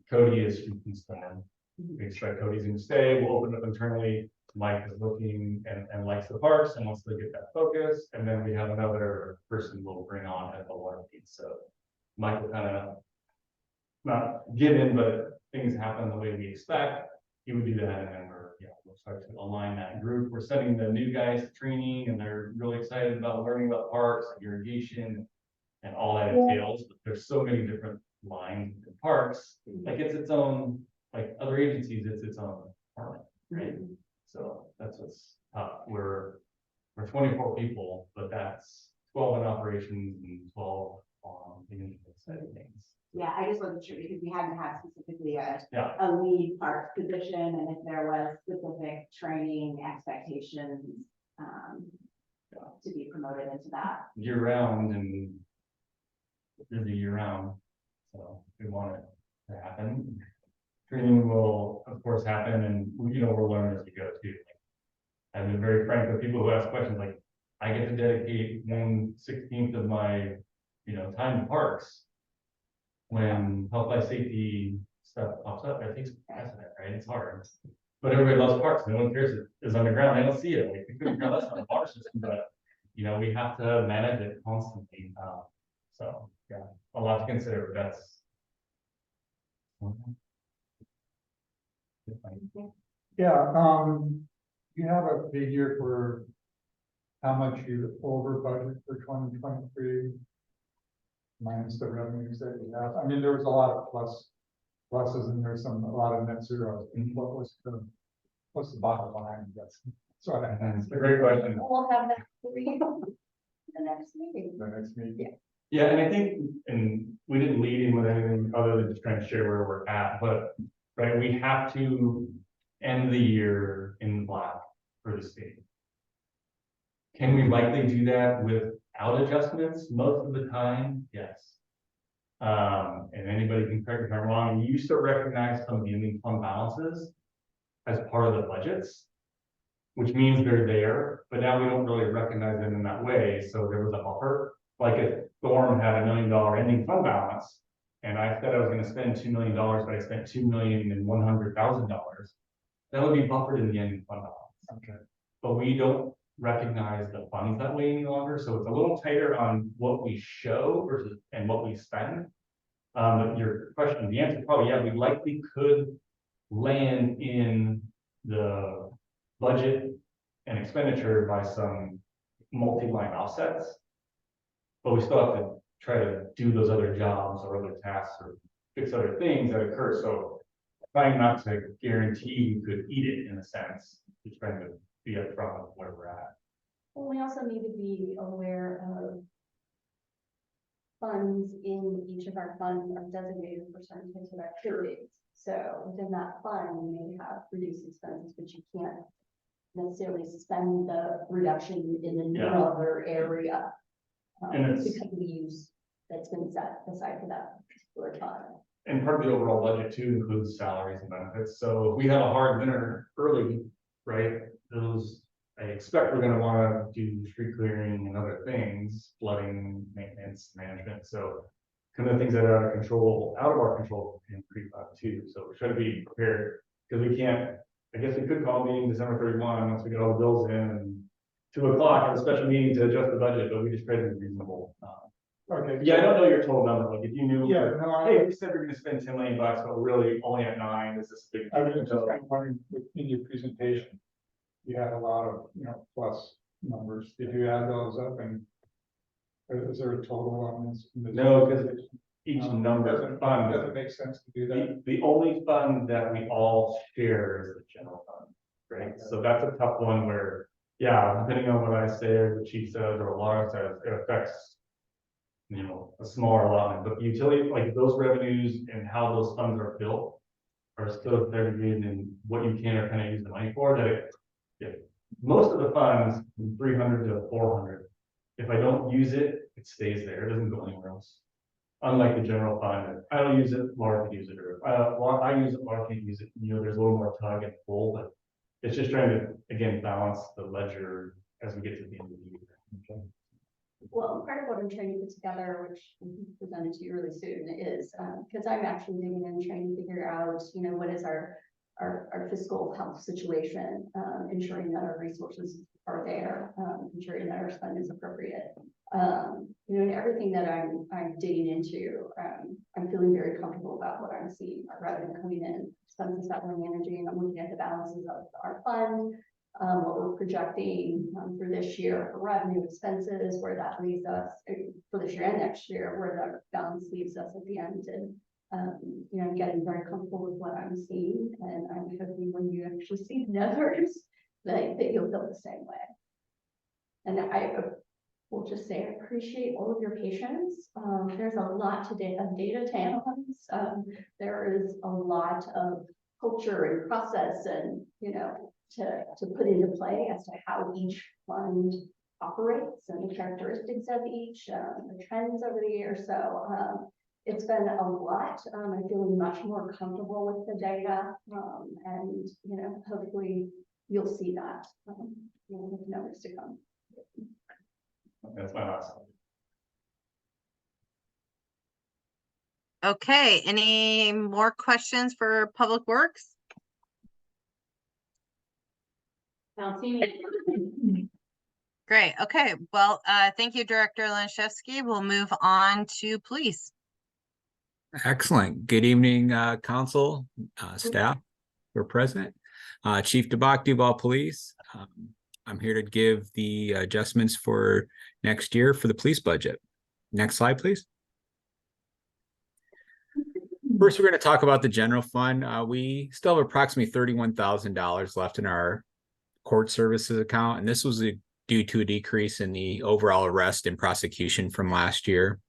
Speaker 5: Cody is street and storm. We expect Cody's going to stay, we'll open up internally. Mike is looking and likes the parks and wants to get that focus, and then we have another person we'll bring on at the water lead. So Mike will kind of not given, but things happen the way we expect. He would do that, and then we'll start to align that group. We're sending the new guys to training, and they're really excited about learning about parks and irrigation and all that entails. But there's so many different lines in parks, like it's its own, like other agencies, it's its own department, right? So that's what's tough. We're 24 people, but that's 12 in operations and 12 on the management side of things.
Speaker 7: Yeah, I just wasn't sure because we hadn't had specifically a
Speaker 5: Yeah.
Speaker 7: lead parks position, and if there was specific training expectations to be promoted into that.
Speaker 5: Year round and busy year round, so we want it to happen. Training will of course happen, and we'll learn as we go too. I've been very frank with people who ask questions, like I get to dedicate 1/16 of my time to parks. When health life safety stuff pops up, that takes precedent, right? It's hard, but everybody loves parks. No one cares it is underground. They don't see it. Like we couldn't care less on the water system, but we have to manage it constantly. So yeah, a lot to consider, but that's.
Speaker 6: Yeah, you have a figure for how much you over budget for 2023? Minus the revenues that you have. I mean, there was a lot of pluses and there's a lot of net zeros. And what's the bottom line? That's what I
Speaker 5: It's a great question.
Speaker 7: We'll have that for you the next meeting.
Speaker 6: the next meeting.
Speaker 5: Yeah, and I think, and we didn't lead in with anything other than just trying to share where we're at, but right, we have to end the year in the black for the state. Can we likely do that without adjustments? Most of the time, yes. And anybody can correct me if I'm wrong, you used to recognize some of the ending fund balances as part of the budgets, which means they're there, but now we don't really recognize them in that way. So there was a buffer, like if Thorn had $1 million ending fund balance, and I said I was going to spend $2 million, but I spent $2,100,000, that would be buffered in the ending fund balance.
Speaker 6: Okay.
Speaker 5: but we don't recognize the funds that way any longer, so it's a little tighter on what we show versus, and what we spend. But your question, the answer is probably, yeah, we likely could land in the budget and expenditure by some multi-line offsets. But we still have to try to do those other jobs or other tasks or fix other things that occur, so trying not to guarantee we could eat it in a sense, just trying to be upfront with where we're at.
Speaker 8: Well, we also need to be aware of funds in each of our funds are designated for certain types of activities. So within that fund, you may have reduced expenses, but you can't necessarily spend the reduction in another area.
Speaker 5: And it's-
Speaker 8: Because of the use that's been set aside for that particular fund.
Speaker 5: And part of the overall budget too includes salaries and benefits, so if we have a hard winter early, right? Those, I expect we're gonna wanna do street clearing and other things, flooding, maintenance, management, so. Kind of things that are out of our control can creep up too, so we're trying to be prepared, because we can't, I guess we could call a meeting December 31, once we get all the bills in, and 2 o'clock, have a special meeting to adjust the budget, but we just try to be reasonable.
Speaker 6: Okay.
Speaker 5: Yeah, I don't know your total number, like if you knew.
Speaker 6: Yeah, no,
Speaker 5: Hey, we said we're gonna spend 10 million bucks, but we're really only at 9, is this a big?
Speaker 6: I was just kind of wondering, in your presentation, you had a lot of, plus numbers. Did you add those up, and is there a total on this?
Speaker 5: No, because each number
Speaker 6: Doesn't
Speaker 5: fund,
Speaker 6: make sense to do that.
Speaker 5: the only fund that we all share is the general fund, right? So that's a tough one where, yeah, depending on what I say, or the chief says, or Laura says, it affects, a smaller allotment, but the utility, like those revenues and how those funds are built are still segregated in what you can or cannot use the money for, most of the funds, from 300 to 400, if I don't use it, it stays there, it doesn't go anywhere else. Unlike the general fund, I don't use it, Laura can use it, or I use it, Laura can't use it, there's a little more tug and pull, but it's just trying to, again, balance the ledger as we get to the end of the year. Okay.
Speaker 8: Well, part of what I'm trying to put together, which will be presented to you really soon, is because I'm actually digging in, trying to figure out, what is our fiscal health situation, ensuring that our resources are there, ensuring that our spend is appropriate. And everything that I'm digging into, I'm feeling very comfortable about what I'm seeing, our revenue coming in, expenses that we're managing. I'm looking at the balances of our fund, what we're projecting for this year for revenue, expenses, where that leaves us for this year and next year, where the balance leaves us at the end. And I'm getting very comfortable with what I'm seeing, and I'm hoping when you actually see the numbers that you'll feel the same way. And I will just say I appreciate all of your patience. There's a lot of data to analyze. There is a lot of culture and process, and to put into play as to how each fund operates and the characteristics of each, the trends over the year. So it's been a lot. I'm feeling much more comfortable with the data, and hopefully you'll see that with numbers to come.
Speaker 5: That's my last.
Speaker 4: Okay, any more questions for Public Works?
Speaker 2: Don't see me.
Speaker 4: Great, okay, well, thank you, Director Lanszewski. We'll move on to police.
Speaker 9: Excellent. Good evening, council, staff, who are present. Chief DeBach, Duvall Police. I'm here to give the adjustments for next year for the police budget. Next slide, please. First, we're going to talk about the general fund. We still have approximately $31,000 left in our court services account, and this was due to a decrease in the overall arrest and prosecution from last year.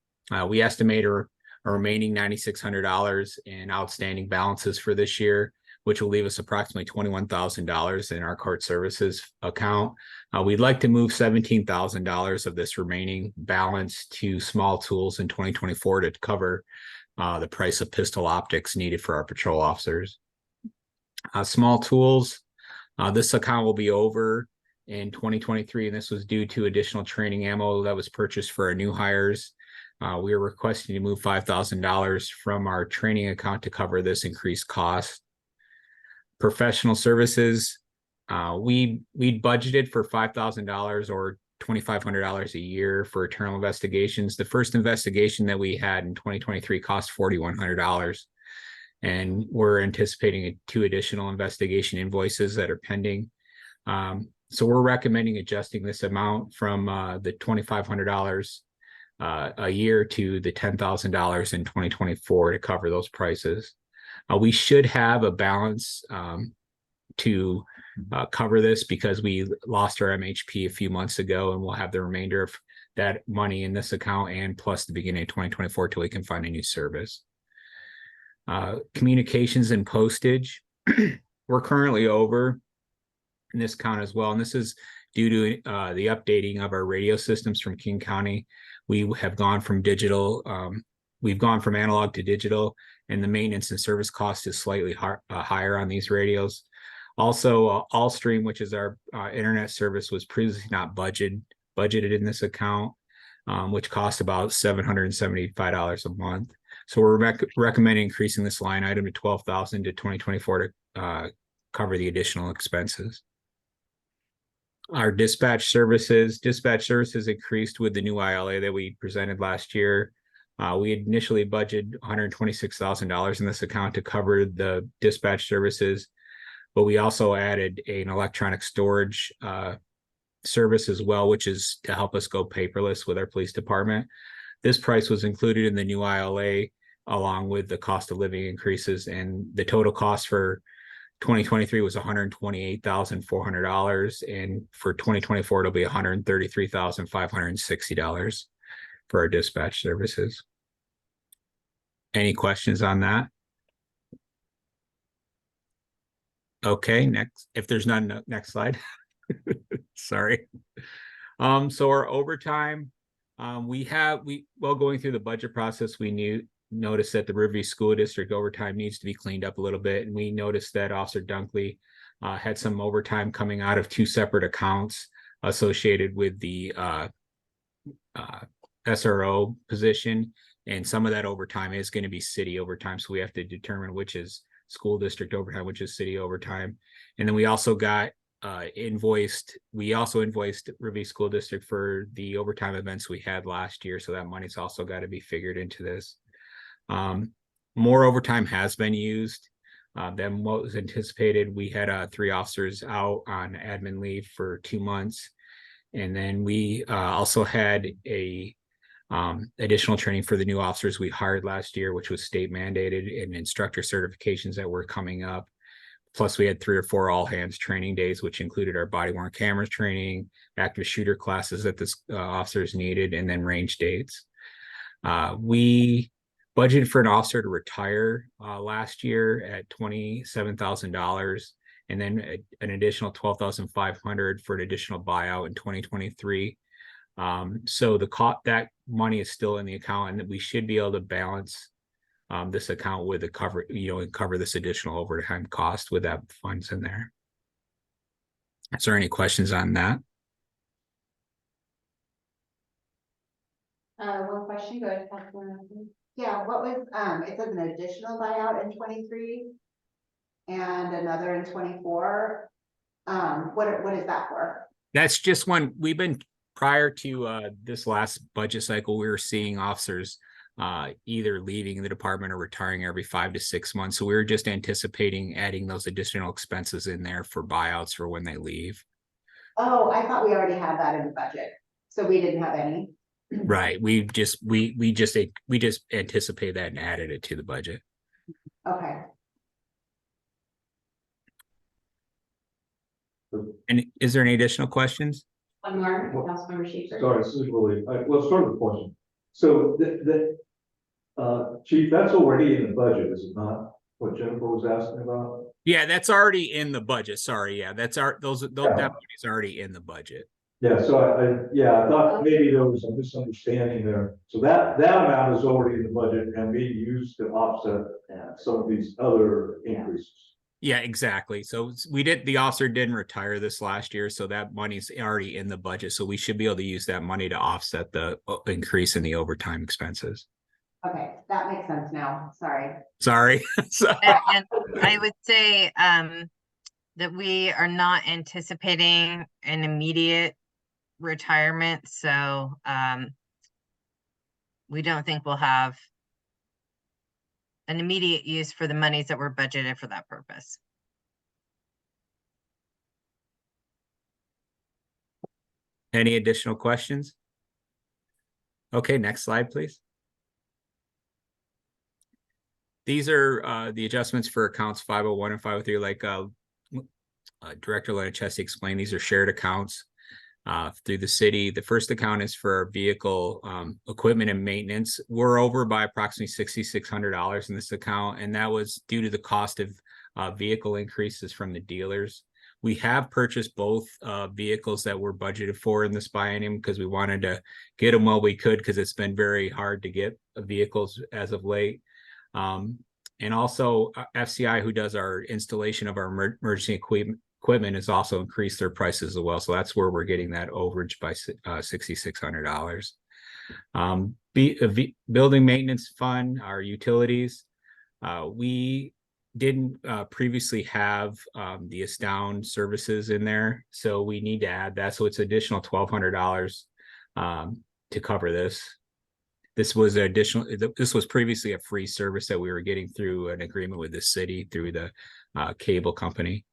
Speaker 9: We estimate a remaining $9,600 in outstanding balances for this year, which will leave us approximately $21,000 in our court services account. We'd like to move $17,000 of this remaining balance to small tools in 2024 to cover the price of pistol optics needed for our patrol officers. Small tools, this account will be over in 2023, and this was due to additional training ammo that was purchased for our new hires. We are requesting to move $5,000 from our training account to cover this increased cost. Professional services, We budgeted for $5,000 or $2,500 a year for internal investigations. The first investigation that we had in 2023 cost $4,100. And we're anticipating 2 additional investigation invoices that are pending. So we're recommending adjusting this amount from the $2,500 a year to the $10,000 in 2024 to cover those prices. We should have a balance to cover this because we lost our MHP a few months ago, and we'll have the remainder of that money in this account and plus the beginning of 2024 till we can find a new service. Communications and postage, we're currently over in this account as well, and this is due to the updating of our radio systems from King County. We have gone from digital, we've gone from analog to digital, and the maintenance and service cost is slightly higher on these radios. Also, Allstream, which is our internet service, was previously not budgeted in this account, which costs about $775 a month. So we're recommending increasing this line item to $12,000 to 2024 to cover the additional expenses. Our dispatch services increased with the new ILA that we presented last year. We initially budgeted $126,000 in this account to cover the dispatch services, but we also added an electronic storage service as well, which is to help us go paperless with our police department. This price was included in the new ILA along with the cost of living increases, and the total cost for 2023 was $128,400, and for 2024 it'll be $133,560 for our dispatch services. Any questions on that? Okay, next, if there's none, next slide. Sorry. So our overtime, while going through the budget process, we noticed that the Riverview School District overtime needs to be cleaned up a little bit. And we noticed that Officer Dunkley had some overtime coming out of 2 separate accounts associated with the SRO position. And some of that overtime is going to be city overtime. So we have to determine which is school district overtime, which is city overtime. And then we also got invoiced Riverview School District for the overtime events we had last year. So that money's also got to be figured into this. More overtime has been used than what was anticipated. We had 3 officers out on admin leave for 2 months. And then we also had a additional training for the new officers we hired last year, which was state mandated, and instructor certifications that were coming up. Plus we had 3 or 4 all hands training days, which included our body worn cameras training, active shooter classes that the officers needed, and then range dates. We budgeted for an officer to retire last year at $27,000, and then an additional $12,500 for an additional buyout in 2023. So that money is still in the account, and we should be able to balance this account with and cover this additional overtime cost with that funds in there. Is there any questions on that?
Speaker 2: One question, go ahead, Councilor.
Speaker 7: Yeah, what was, it says an additional buyout in 23 and another in 24. What is that for?
Speaker 9: That's just one we've been prior to this last budget cycle. We were seeing officers either leaving the department or retiring every 5 to 6 months. So we were just anticipating adding those additional expenses in there for buyouts for when they leave.
Speaker 7: Oh, I thought we already had that in the budget, so we didn't have any.
Speaker 9: Right. We just anticipated that and added it to the budget.
Speaker 7: Okay.
Speaker 9: And is there any additional questions?
Speaker 2: One more, Councilmember Schaefer.
Speaker 3: Sorry, this is really, let's start with the question. So Chief, that's already in the budget, is it not? What Jennifer was asking about?
Speaker 9: Yeah, that's already in the budget. Sorry. Yeah, that money's already in the budget.
Speaker 3: Yeah, so I thought maybe there was a misunderstanding there. So that amount is already in the budget and being used to offset some of these other increases.
Speaker 9: Yeah, exactly. So the officer didn't retire this last year, so that money's already in the budget. So we should be able to use that money to offset the increase in the overtime expenses.
Speaker 7: Okay, that makes sense now. Sorry.
Speaker 9: Sorry.
Speaker 4: And I would say that we are not anticipating an immediate retirement, so we don't think we'll have an immediate use for the monies that were budgeted for that purpose.
Speaker 9: Any additional questions? Okay, next slide, please. These are the adjustments for accounts 501 and 503, like Director Lanichesi explained. These are shared accounts through the city. The first account is for our vehicle equipment and maintenance. We're over by approximately $6,600 in this account, and that was due to the cost of vehicle increases from the dealers. We have purchased both vehicles that were budgeted for in this biennium because we wanted to get them while we could, because it's been very hard to get vehicles as of late. And also FCI, who does our installation of our emergency equipment, has also increased their prices as well. So that's where we're getting that overage by $6,600. Building maintenance fund, our utilities. We didn't previously have the Astound services in there, so we need to add that. So it's additional $1,200 to cover this. This was additional. This was previously a free service that we were getting through an agreement with the city through the cable company.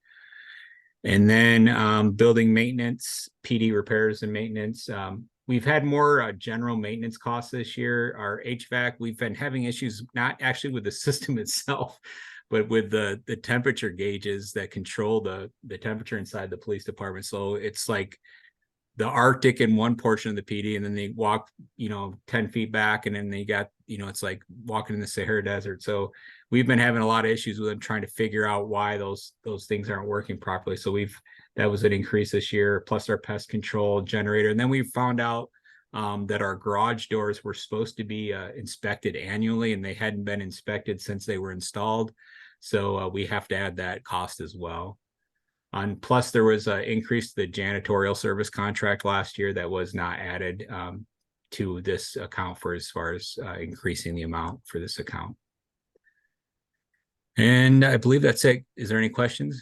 Speaker 9: And then building maintenance, PD repairs and maintenance. We've had more general maintenance costs this year. Our HVAC, we've been having issues, not actually with the system itself, but with the temperature gauges that control the temperature inside the police department. So it's like the Arctic in one portion of the PD, and then they walk, 10 feet back, and then they got, it's like walking in the Sahara Desert. So we've been having a lot of issues with them trying to figure out why those things aren't working properly. So that was an increase this year, plus our pest control generator. And then we found out that our garage doors were supposed to be inspected annually, and they hadn't been inspected since they were installed. So we have to add that cost as well. And plus, there was an increase to the janitorial service contract last year that was not added to this account for as far as increasing the amount for this account. And I believe that's it. Is there any questions?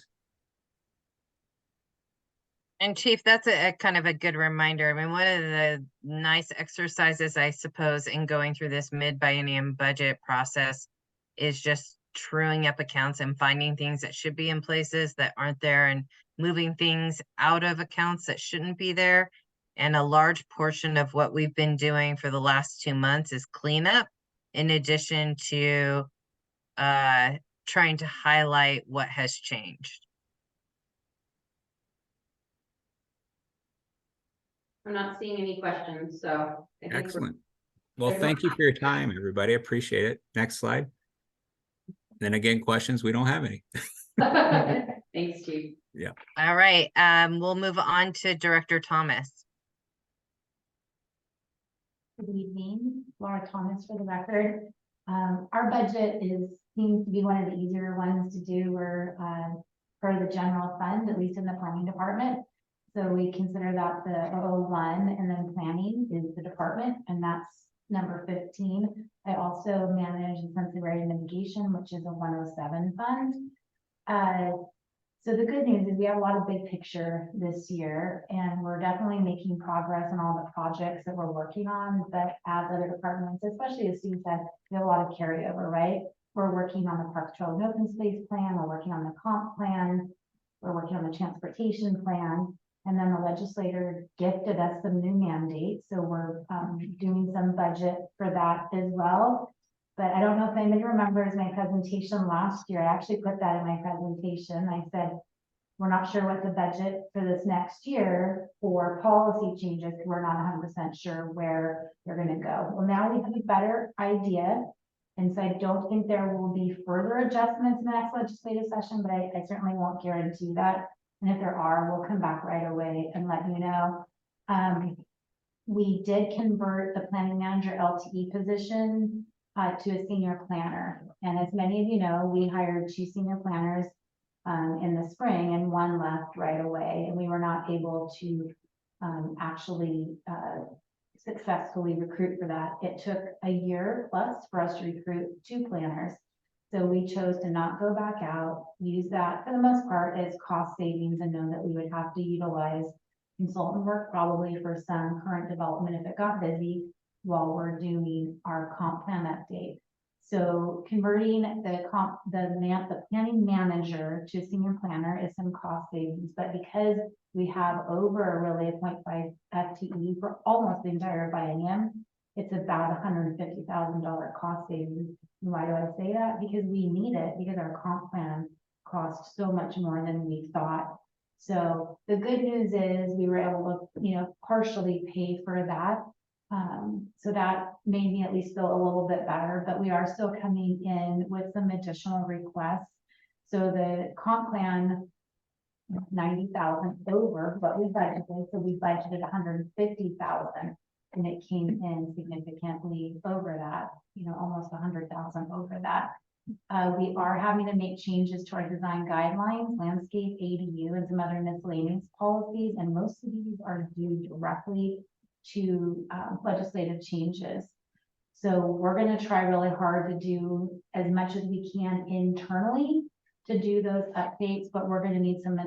Speaker 4: And Chief, that's a kind of a good reminder. I mean, one of the nice exercises, I suppose, in going through this mid-biennium budget process is just truing up accounts and finding things that should be in places that aren't there, and moving things out of accounts that shouldn't be there. And a large portion of what we've been doing for the last 2 months is cleanup, in addition to trying to highlight what has changed.
Speaker 2: I'm not seeing any questions, so. I think we're-
Speaker 9: Excellent. Well, thank you for your time, everybody. I appreciate it. Next slide. Then again, questions, we don't have any.
Speaker 2: Thanks, Chief.
Speaker 9: Yeah.
Speaker 4: All right, we'll move on to Director Thomas.
Speaker 7: Good evening, Laura Thomas for the record. Our budget seems to be one of the easier ones to do for the general fund, at least in the planning department. So we consider that the 001, and then planning is the department, and that's number 15. I also manage the sensitivity mitigation, which is a 107 fund. So the good news is we have a lot of big picture this year, and we're definitely making progress on all the projects that we're working on. But as other departments, especially as Steve said, we have a lot of carryover, right? We're working on the Park Trail and Open Space Plan, we're working on the comp plan, we're working on the transportation plan, and then the legislator gifted us some new mandates. So we're doing some budget for that as well. But I don't know if anybody remembers my presentation last year. I actually put that in my presentation. I said, we're not sure what the budget for this next year for policy changes. We're not 100% sure where they're going to go. Well, now we have a better idea. And so I don't think there will be further adjustments in the next legislative session, but I certainly won't guarantee that. And if there are, we'll come back right away and let you know. We did convert the planning manager LTE position to a senior planner. And as many of you know, we hired 2 senior planners in the spring, and 1 left right away. And we were not able to actually successfully recruit for that. It took a year plus for us to recruit 2 planners.
Speaker 10: So we chose to not go back out, use that for the most part as cost savings, and know that we would have to utilize consultant work probably for some current development if it got busy while we're doing our comp plan update. So converting the planning manager to senior planner is some cost savings, but because we have over really a 0.5 FTE for almost the entire biennium, it's about $150,000 cost savings. And why do I say that? Because we need it, because our comp plan costs so much more than we thought. So the good news is we were able to, partially pay for that. So that made me at least feel a little bit better, but we are still coming in with some additional requests. So the comp plan, 90,000 over what we budgeted. So we budgeted 150,000 and it came in significantly over that, almost 100,000 over that. We are having to make changes to our design guidelines, landscape, ADU, and some other miscellaneous policies, and most of these are due directly to legislative changes. So we're going to try really hard to do as much as we can internally to do those updates, but we're going to need some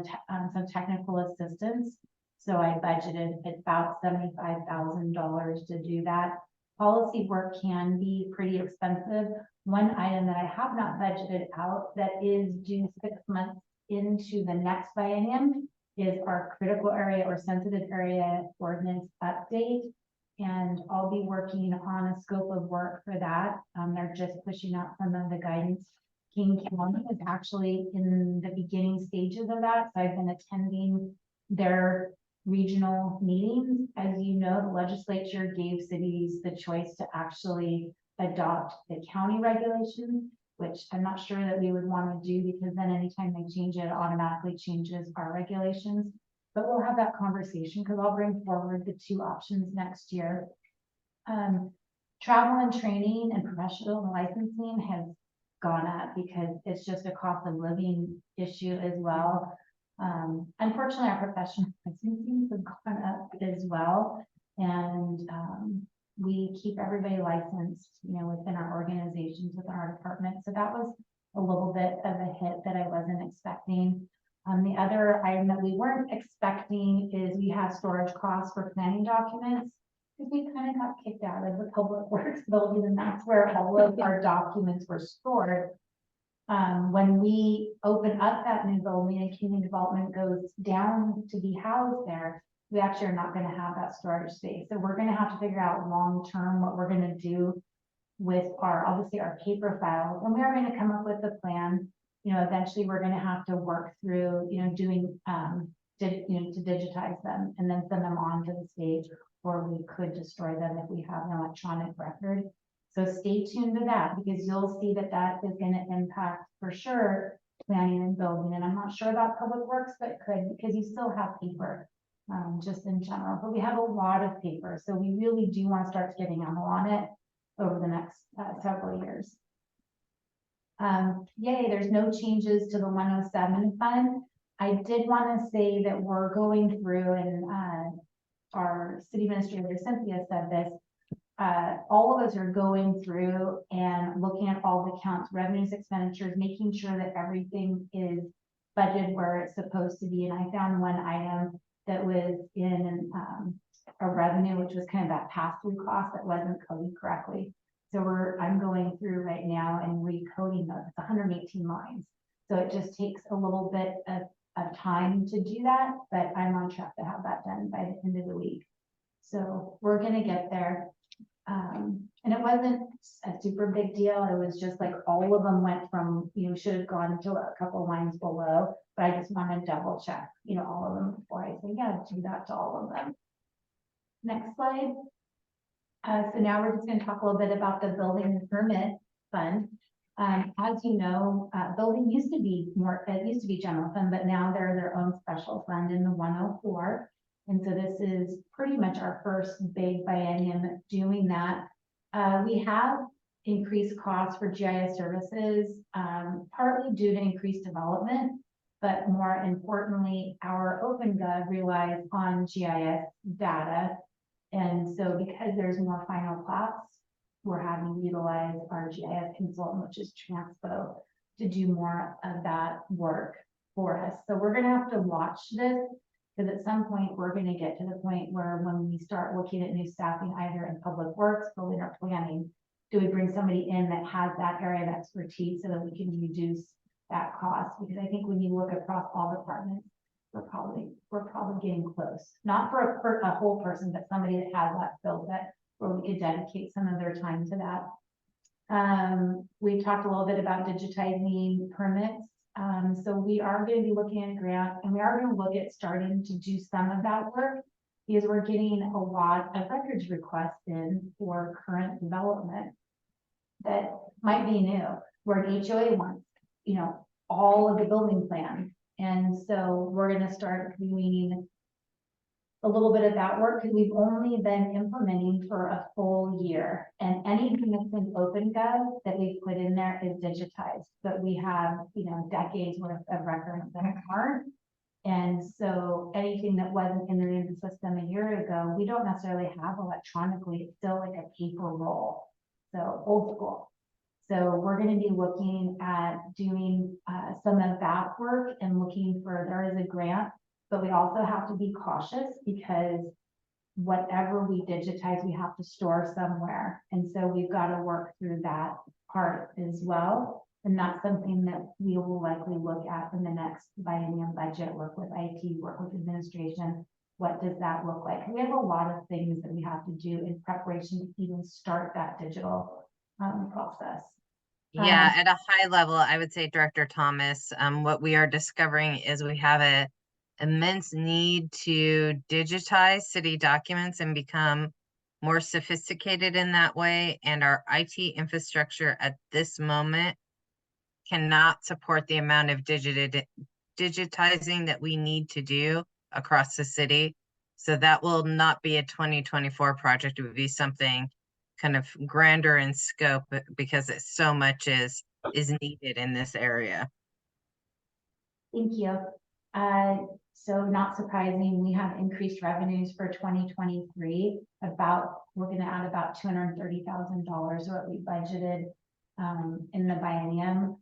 Speaker 10: technical assistance. So I budgeted about $75,000 to do that. Policy work can be pretty expensive. One item that I have not budgeted out that is due 6 months into the next biennium is our critical area or sensitive area ordinance update. And I'll be working on a scope of work for that. They're just pushing out some of the guidance. King County is actually in the beginning stages of that. So I've been attending their regional meetings. As you know, the legislature gave cities the choice to actually adopt the county regulations, which I'm not sure that we would want to do, because then anytime they change it, it automatically changes our regulations. But we'll have that conversation because I'll bring forward the two options next year. Travel and training and professional licensing has gone up because it's just a cost of living issue as well. Unfortunately, our professional licensing has gone up as well. And we keep everybody licensed, within our organizations, within our department. So that was a little bit of a hit that I wasn't expecting. The other item that we weren't expecting is we have storage costs for planning documents, because we kind of got kicked out of the public works building, and that's where all of our documents were stored. When we open up that new building and community development goes down to be housed there, we actually are not going to have that storage space. So we're going to have to figure out long-term what we're going to do with obviously our paper files. And we are going to come up with a plan. Eventually we're going to have to work through, doing, to digitize them and then send them on to the state, or we could destroy them if we have an electronic record. So stay tuned to that, because you'll see that that is going to impact for sure planning and building. And I'm not sure about public works, but could, because you still have paper. Just in general, but we have a lot of paper. So we really do want to start getting on it over the next several years. Yay, there's no changes to the 107 fund. I did want to say that we're going through, and our city administrator Cynthia said this, all of us are going through and looking at all the accounts, revenues, expenditures, making sure that everything is budgeted where it's supposed to be. And I found one item that was in a revenue, which was kind of that pass-through cost that wasn't coded correctly. So I'm going through right now and recoding those. It's 118 lines. So it just takes a little bit of time to do that, but I'm on track to have that done by the end of the week. So we're gonna get there. And it wasn't a super big deal. It was just like all of them went from, should have gone to a couple lines below, but I just want to double check, all of them before I say, yeah, do that to all of them. Next slide. So now we're just going to talk a little bit about the building and permit fund. As you know, building used to be general fund, but now they're their own special fund in the 104. And so this is pretty much our first big biennium doing that. We have increased costs for GIS services, partly due to increased development, but more importantly, our OpenGov relies on GIS data. And so because there's more final plots, we're having to utilize our GIS consultant, which is Transpo, to do more of that work for us. So we're gonna have to watch this, because at some point, we're gonna get to the point where when we start looking at new staffing, either in public works, building or planning, do we bring somebody in that has that area of expertise so that we can reduce that cost? Because I think when you look across all departments, we're probably getting close. Not for a whole person, but somebody that has that skill set where we could dedicate some of their time to that. We talked a little bit about digitizing permits. So we are going to be looking at grant, and we are going to look at starting to do some of that work, because we're getting a lot of records requests in for current development that might be new, where an HOA wants, all of the building plans. And so we're gonna start doing a little bit of that work, because we've only been implementing for a full year. And anything that's been OpenGov that we've put in there is digitized, but we have, decades worth of records that aren't. And so anything that wasn't in the system a year ago, we don't necessarily have electronically. It's still like a paper roll, so old school. So we're going to be looking at doing some of that work and looking for, there is a grant, but we also have to be cautious, because whatever we digitize, we have to store somewhere. And so we've got to work through that part as well. And that's something that we will likely look at in the next biennium budget, work with IT, work with administration. What does that look like? We have a lot of things that we have to do in preparation to even start that digital process.
Speaker 4: Yeah, at a high level, I would say, Director Thomas, what we are discovering is we have a immense need to digitize city documents and become more sophisticated in that way. And our IT infrastructure at this moment cannot support the amount of digitizing that we need to do across the city. So that will not be a 2024 project. It would be something kind of grander in scope, because it's so much is needed in this area.
Speaker 10: Thank you. So not surprising, we have increased revenues for 2023. We're going to add about $230,000 what we budgeted in the biennium.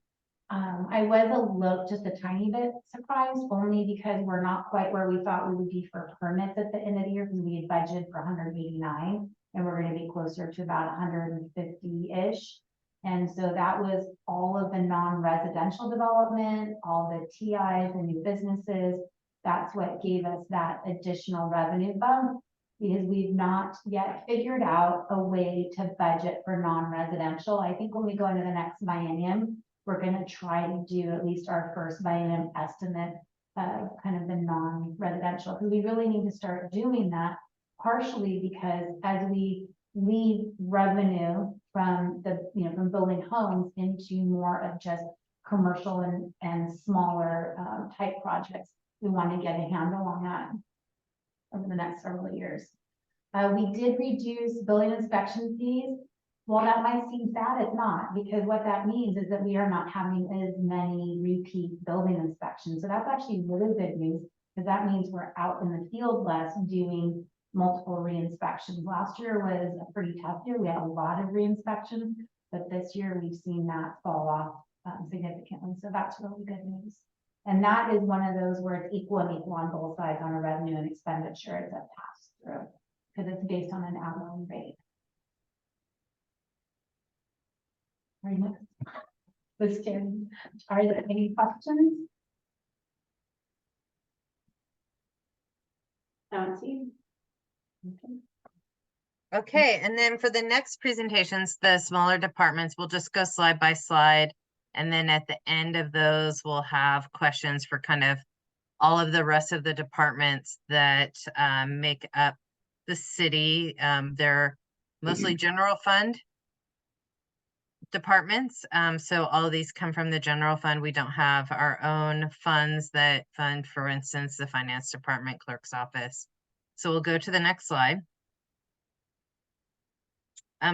Speaker 10: I was just a tiny bit surprised, only because we're not quite where we thought we would be for permits at the end of the year, because we had budgeted for 189, and we're going to be closer to about 150-ish. And so that was all of the non-residential development, all the TIs and new businesses. That's what gave us that additional revenue bump, because we've not yet figured out a way to budget for non-residential. I think when we go into the next biennium, we're going to try to do at least our first biennium estimate of kind of the non-residential, because we really need to start doing that, partially because as we leave revenue from from building homes into more of just commercial and smaller type projects, we want to get a handle on that over the next several years. We did reduce building inspection fees. Well, that might seem sad, it's not, because what that means is that we are not having as many repeat building inspections. So that's actually really good news, because that means we're out in the field less doing multiple re-inspections. Last year was a pretty tough year. We had a lot of re-inspections, but this year we've seen that fall off significantly. So that's really good news. And that is one of those where it's equal and equal on both sides on a revenue and expenditure. It's a pass through, because it's based on an hourly rate. Very nice. Was Karen, are there any questions?
Speaker 2: I don't see.
Speaker 4: Okay, and then for the next presentations, the smaller departments, we'll just go slide by slide. And then at the end of those, we'll have questions for kind of all of the rest of the departments that make up the city. They're mostly general fund departments. So all of these come from the general fund. We don't have our own funds that fund, for instance, the finance department, clerk's office. So we'll go to the next slide.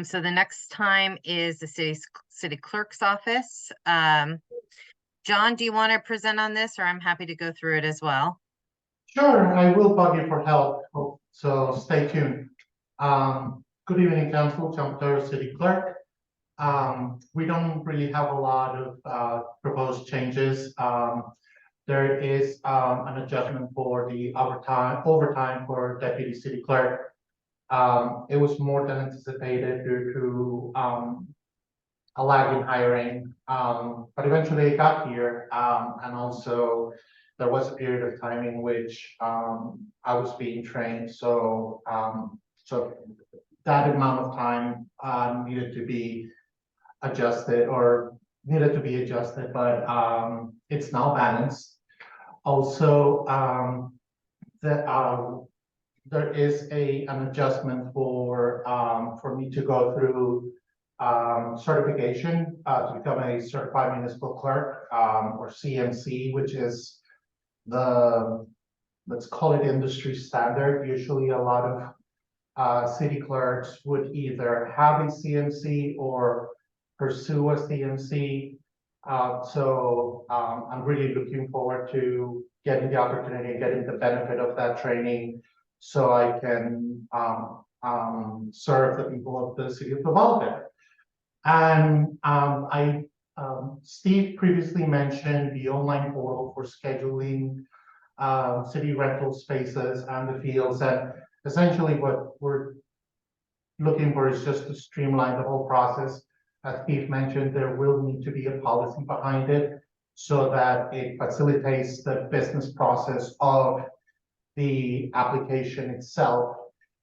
Speaker 4: So the next time is the city clerk's office. John, do you want to present on this, or I'm happy to go through it as well?
Speaker 11: Sure, I will bug you for help, so stay tuned. Good evening, Council, John Torres, City Clerk. We don't really have a lot of proposed changes. There is an adjustment for the overtime for Deputy City Clerk. It was more than anticipated due to a lag in hiring, but eventually it got here. And also there was a period of time in which I was being trained. So that amount of time needed to be adjusted, but it's now balanced. Also, there is an adjustment for me to go through certification to become a certified municipal clerk, or CMC, which is let's call it industry standard. Usually a lot of city clerks would either have a CMC or pursue a CMC. So I'm really looking forward to getting the opportunity and getting the benefit of that training so I can serve the people of the city of Duvall better. And Steve previously mentioned the online portal for scheduling city rental spaces and the fields. And essentially what we're looking for is just to streamline the whole process. As Steve mentioned, there will need to be a policy behind it so that it facilitates the business process of the application itself.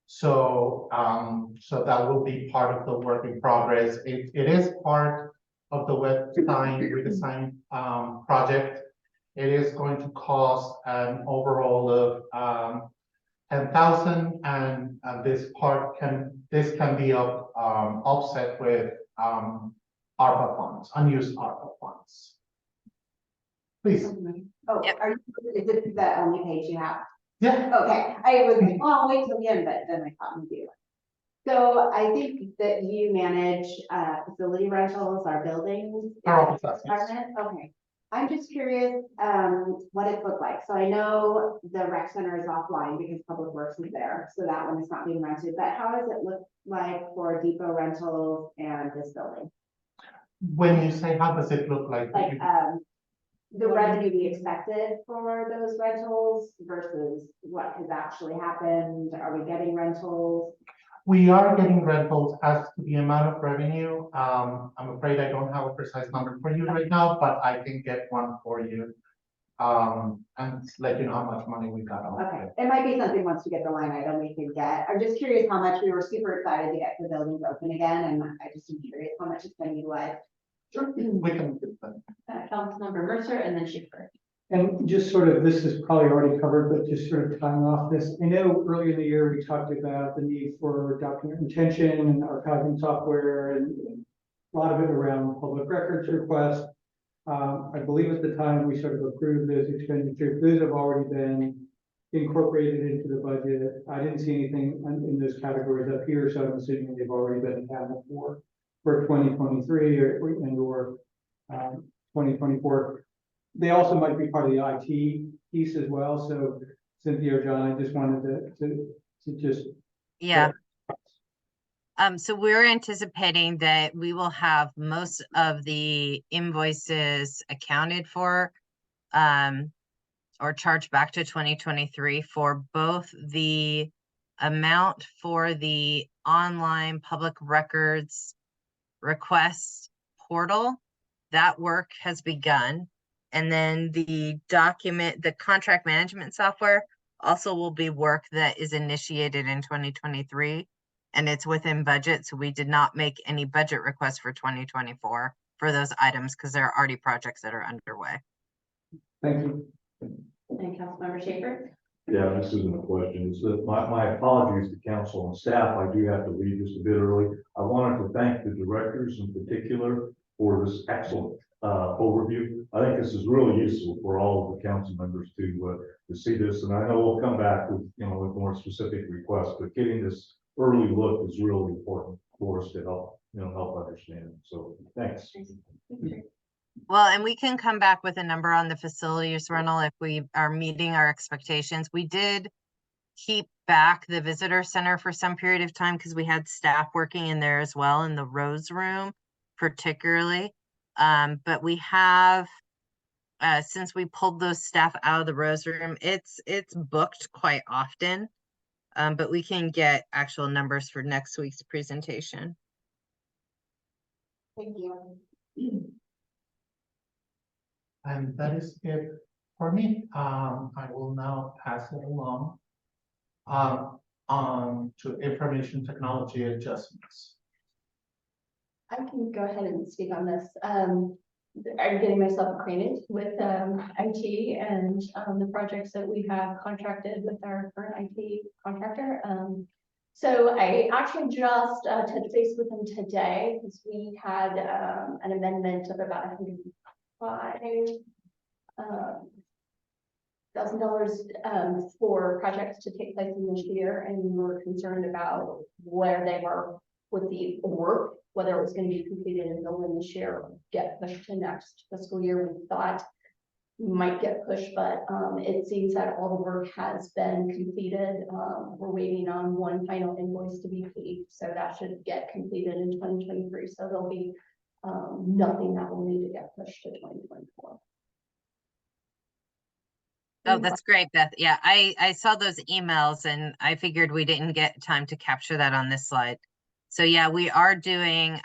Speaker 11: So that will be part of the work in progress. It is part of the website redesign project. It is going to cost an overall of 10,000, and this can be offset with ARPA funds, unused ARPA funds. Please.
Speaker 7: Oh,
Speaker 4: Yep.
Speaker 7: Is this the only page you have?
Speaker 11: Yeah.
Speaker 7: Okay, I was like, well, I'll wait till the end, but then I thought maybe. So I think that you manage facility rentals, our buildings.
Speaker 11: Our office, yes.
Speaker 7: Department. Okay. I'm just curious what it looked like. So I know the rec center is offline because Public Works is there, so that one is not being rented. But how does it look like for depot rentals and this building?
Speaker 11: When you say how does it look like?
Speaker 7: Like the revenue we expected for those rentals versus what has actually happened? Are we getting rentals?
Speaker 11: We are getting rentals. As to the amount of revenue, I'm afraid I don't have a precise number for you right now, but I can get one for you. And let you know how much money we got on.
Speaker 7: Okay, it might be something once we get the line item we can get. I'm just curious how much we were super excited to get the buildings open again, and I just am curious how much it's been utilized.
Speaker 11: Sure, we can do that.
Speaker 2: Councilmember Mercer and then Schaefer.
Speaker 1: And just sort of, this is probably already covered, but just sort of tying off this. I know earlier in the year, we talked about the need for document retention and archiving software and a lot of it around public records requests. I believe at the time we sort of approved those expenditures. Those have already been incorporated into the budget. I didn't see anything in those categories up here, so I'm assuming they've already been accounted for 2023 or 2024. They also might be part of the IT piece as well. So Cynthia or John, I just wanted to just.
Speaker 4: Yeah. So we're anticipating that we will have most of the invoices accounted for, or charged back to 2023 for both the amount for the online public records request portal. That work has begun. And then the contract management software also will be work that is initiated in 2023. And it's within budget, so we did not make any budget requests for 2024 for those items because there are already projects that are underway.
Speaker 1: Thank you.
Speaker 2: And Councilmember Schaefer.
Speaker 3: Yeah, this isn't a question. It's my apologies to council and staff. I do have to leave just a bit early. I wanted to thank the directors in particular for this excellent overview. I think this is really useful for all of the council members to see this. And I know we'll come back with with more specific requests, but getting this early look is really important for us to help understand. So thanks.
Speaker 4: Well, and we can come back with a number on the facilities rental if we are meeting our expectations. We did keep back the visitor center for some period of time because we had staff working in there as well, in the Rose Room particularly. But we have, since we pulled those staff out of the Rose Room, it's booked quite often. But we can get actual numbers for next week's presentation.
Speaker 7: Thank you.
Speaker 11: And that is it for me. I will now pass it along on to information technology adjustments.
Speaker 8: I can go ahead and speak on this. I'm getting myself acquainted with IT and the projects that we have contracted with our current IT contractor. So I actually just touched base with them today because we had an amendment of about $105,000 for projects to take place in this year, and we were concerned about where they were with the work, whether it was going to be completed and built in this year or get pushed to next fiscal year. We thought might get pushed, but it seems that all the work has been completed. We're waiting on one final invoice to be paid, so that should get completed in 2023. So there'll be nothing that will need to get pushed to 2024.
Speaker 4: Oh, that's great, Beth. Yeah, I saw those emails and I figured we didn't get time to capture that on this slide. So yeah, we are doing,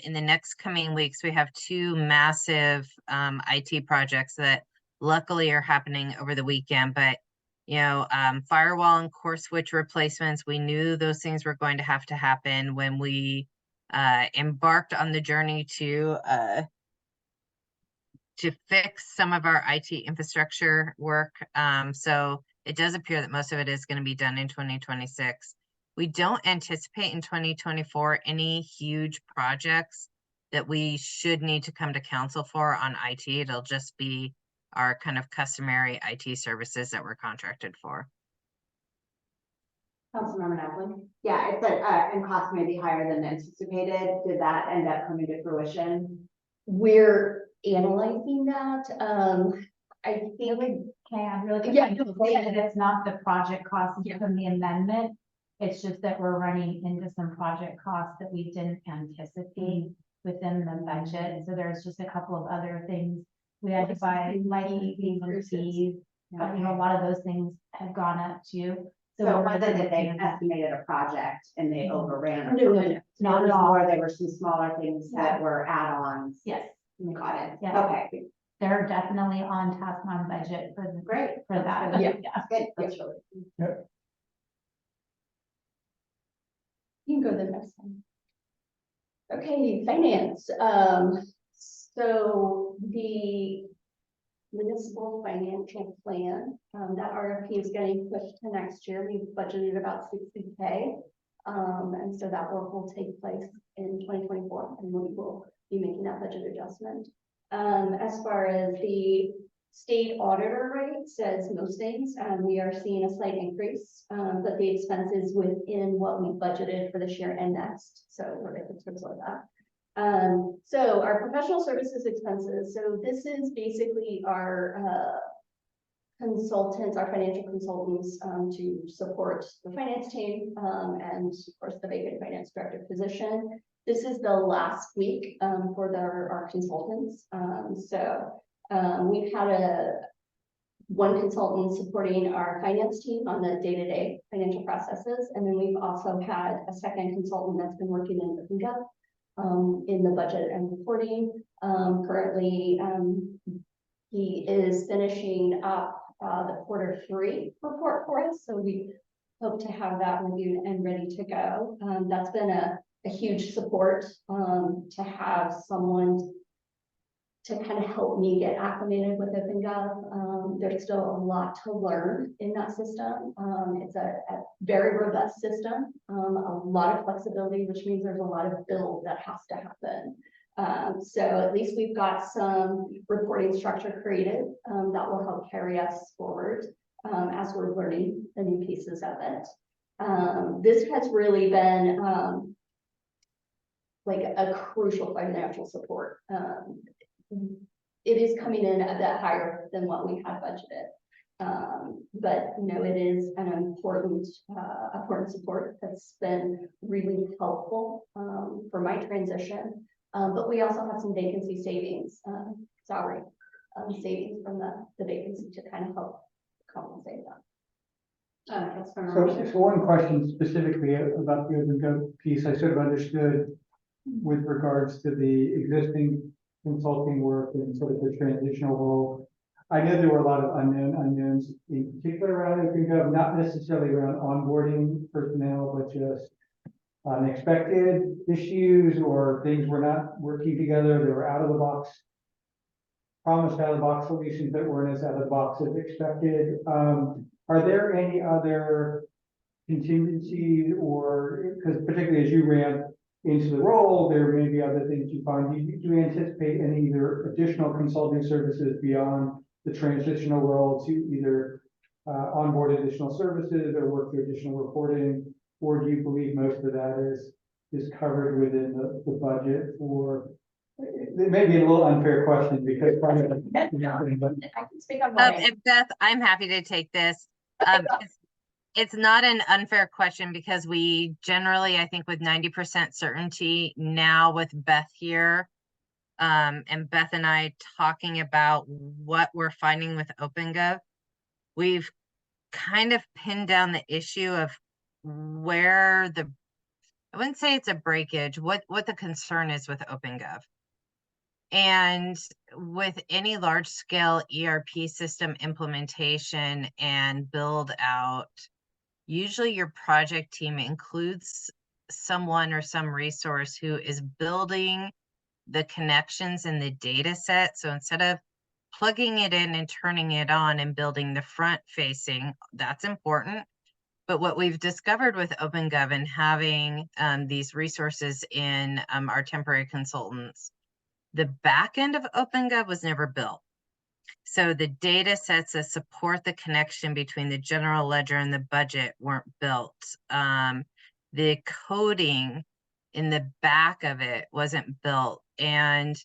Speaker 4: in the next coming weeks, we have two massive IT projects that luckily are happening over the weekend, but you know, firewall and core switch replacements, we knew those things were going to happen when we embarked on the journey to fix some of our IT infrastructure work. So it does appear that most of it is going to be done in 2026. We don't anticipate in 2024 any huge projects that we should need to come to council for on IT. It'll just be our kind of customary IT services that we're contracted for.
Speaker 7: Councilmember Napoli? Yeah, it said, and cost may be higher than anticipated. Did that end up coming to fruition?
Speaker 8: We're analyzing that. I think
Speaker 10: Can I add really quick?
Speaker 8: Yeah,
Speaker 10: I just
Speaker 8: go
Speaker 10: say
Speaker 8: ahead.
Speaker 10: that it's not the project costs
Speaker 8: Yeah.
Speaker 10: from the amendment. It's just that we're running into some project costs that we didn't anticipate within the budget. So there's just a couple of other things. We had to buy lighting fees and fees. You know, a lot of those things have gone up too.
Speaker 7: So
Speaker 10: we're
Speaker 7: it wasn't
Speaker 10: looking
Speaker 7: that they
Speaker 10: at-
Speaker 7: estimated a project and they overran.
Speaker 8: No.
Speaker 10: Not
Speaker 7: It
Speaker 10: at
Speaker 7: was
Speaker 10: all.
Speaker 7: more, there were some smaller things that
Speaker 10: Yeah.
Speaker 7: were add-ons.
Speaker 10: Yes,
Speaker 7: Got it.
Speaker 10: Yeah.
Speaker 7: Okay,
Speaker 10: they're definitely on task on budget for the,
Speaker 7: great.
Speaker 10: for that.
Speaker 8: Yeah.
Speaker 7: That's good. That's really.
Speaker 8: You can go to the next one. Okay, finance. So the municipal financial plan, that RFP is getting pushed to next year. We've budgeted about 60K. And so that work will take place in 2024, and we will be making that budget adjustment. As far as the state auditor rate says most things, we are seeing a slight increase, but the expenses within what we budgeted for this year and next. So we're going to absorb that. So our professional services expenses. So this is basically our consultants, our financial consultants, to support the finance team, and of course the vacant finance director position. This is the last week for our consultants. So we've had one consultant supporting our finance team on the day-to-day financial processes, and then we've also had a second consultant that's been working in the budget and reporting. Currently, he is finishing up the Q3 report for us, so we hope to have that reviewed and ready to go. That's been a huge support to have someone to kind of help me get acclimated with OpenGov. There's still a lot to learn in that system. It's a very robust system, a lot of flexibility, which means there's a lot of build that has to happen. So at least we've got some reporting structure created that will help carry us forward as we're learning the new pieces of it. This has really been like a crucial financial support. It is coming in a bit higher than what we had budgeted. But, you know, it is an important support that's been really helpful, for my transition. But we also have some vacancy savings, salary, savings from the vacancy to kind of help compensate that.
Speaker 1: So one question specifically about the open gov piece, I sort of understood with regards to the existing consulting work and sort of the transitional role. I know there were a lot of unknowns in particular around open gov, not necessarily around onboarding personnel, but just unexpected issues or things were not working together. They were out of the box, promised out of the box solutions that weren't as out of the box as expected. Are there any other contingencies or, because particularly as you ramp into the role, there may be other things you find. Do you anticipate any either additional consulting services beyond the transitional role to either onboard additional services or work through additional reporting? Or do you believe most of that is covered within the budget? Or it may be a little unfair question because
Speaker 8: I can speak on
Speaker 4: If Beth, I'm happy to take this. It's not an unfair question because we generally, I think with 90% certainty now with Beth here, and Beth and I talking about what we're finding with OpenGov, we've kind of pinned down the issue of where I wouldn't say it's a breakage, what the concern is with OpenGov. And with any large scale ERP system implementation and build out, usually your project team includes someone or some resource who is building the connections in the data set. So instead of plugging it in and turning it on and building the front facing, that's important. But what we've discovered with OpenGov and having these resources in our temporary consultants, the back end of OpenGov was never built. So the data sets that support the connection between the general ledger and the budget weren't built. The coding in the back of it wasn't built. And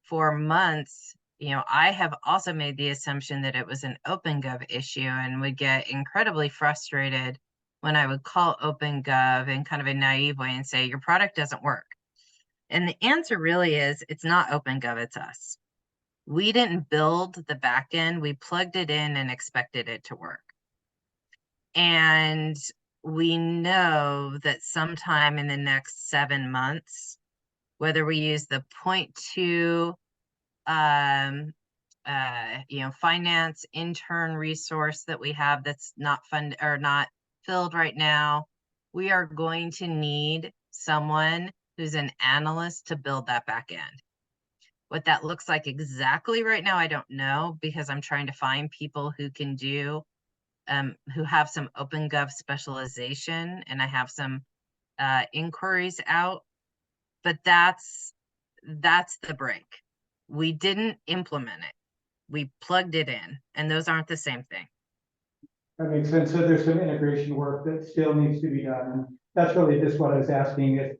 Speaker 4: for months, you know, I have also made the assumption that it was an OpenGov issue and would get incredibly frustrated when I would call OpenGov in kind of a naive way and say, your product doesn't work. And the answer really is, it's not OpenGov, it's us. We didn't build the back end, we plugged it in and expected it to work. And we know that sometime in the next 7 months, whether we use the 0.2 finance intern resource that we have that's not funded or not filled right now, we are going to need someone who's an analyst to build that back end. What that looks like exactly right now, I don't know, because I'm trying to find people who can do, who have some OpenGov specialization, and I have some inquiries out, but that's the break. We didn't implement it. We plugged it in, and those aren't the same thing.
Speaker 1: that makes sense. So there's some integration work that still needs to be done. And that's really just what I was asking. If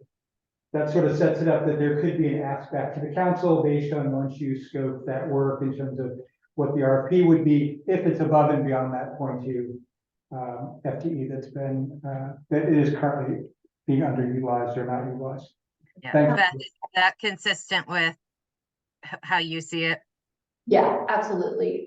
Speaker 1: that sort of sets it up that there could be an ask back to the council based on once you scope that work in terms of what the RFP would be, if it's above and beyond that 0.2 FTE that's been, that is currently being underutilized or not utilized.
Speaker 4: Yeah,
Speaker 1: Thank
Speaker 4: Beth,
Speaker 1: you.
Speaker 4: is that consistent with how you see it?
Speaker 8: Yeah, absolutely.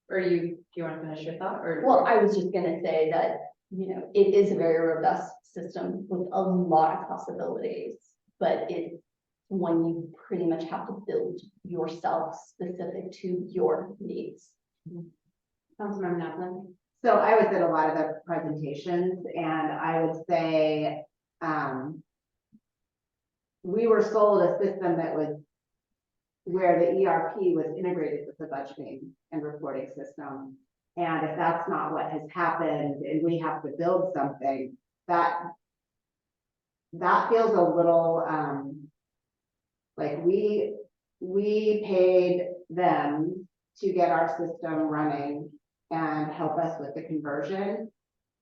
Speaker 2: Or do you want to finish your thought or?
Speaker 8: Well, I was just gonna say that, you know, it is a very robust system with a lot of possibilities, but it's one you pretty much have to build yourself specific to your needs.
Speaker 2: Councilmember Naplan?
Speaker 7: So I was at a lot of the presentations and I would say, we were sold a system that was where the ERP was integrated with the budgeting and reporting system. And if that's not what has happened and we have to build something, that feels a little, like we paid them to get our system running and help us with the conversion.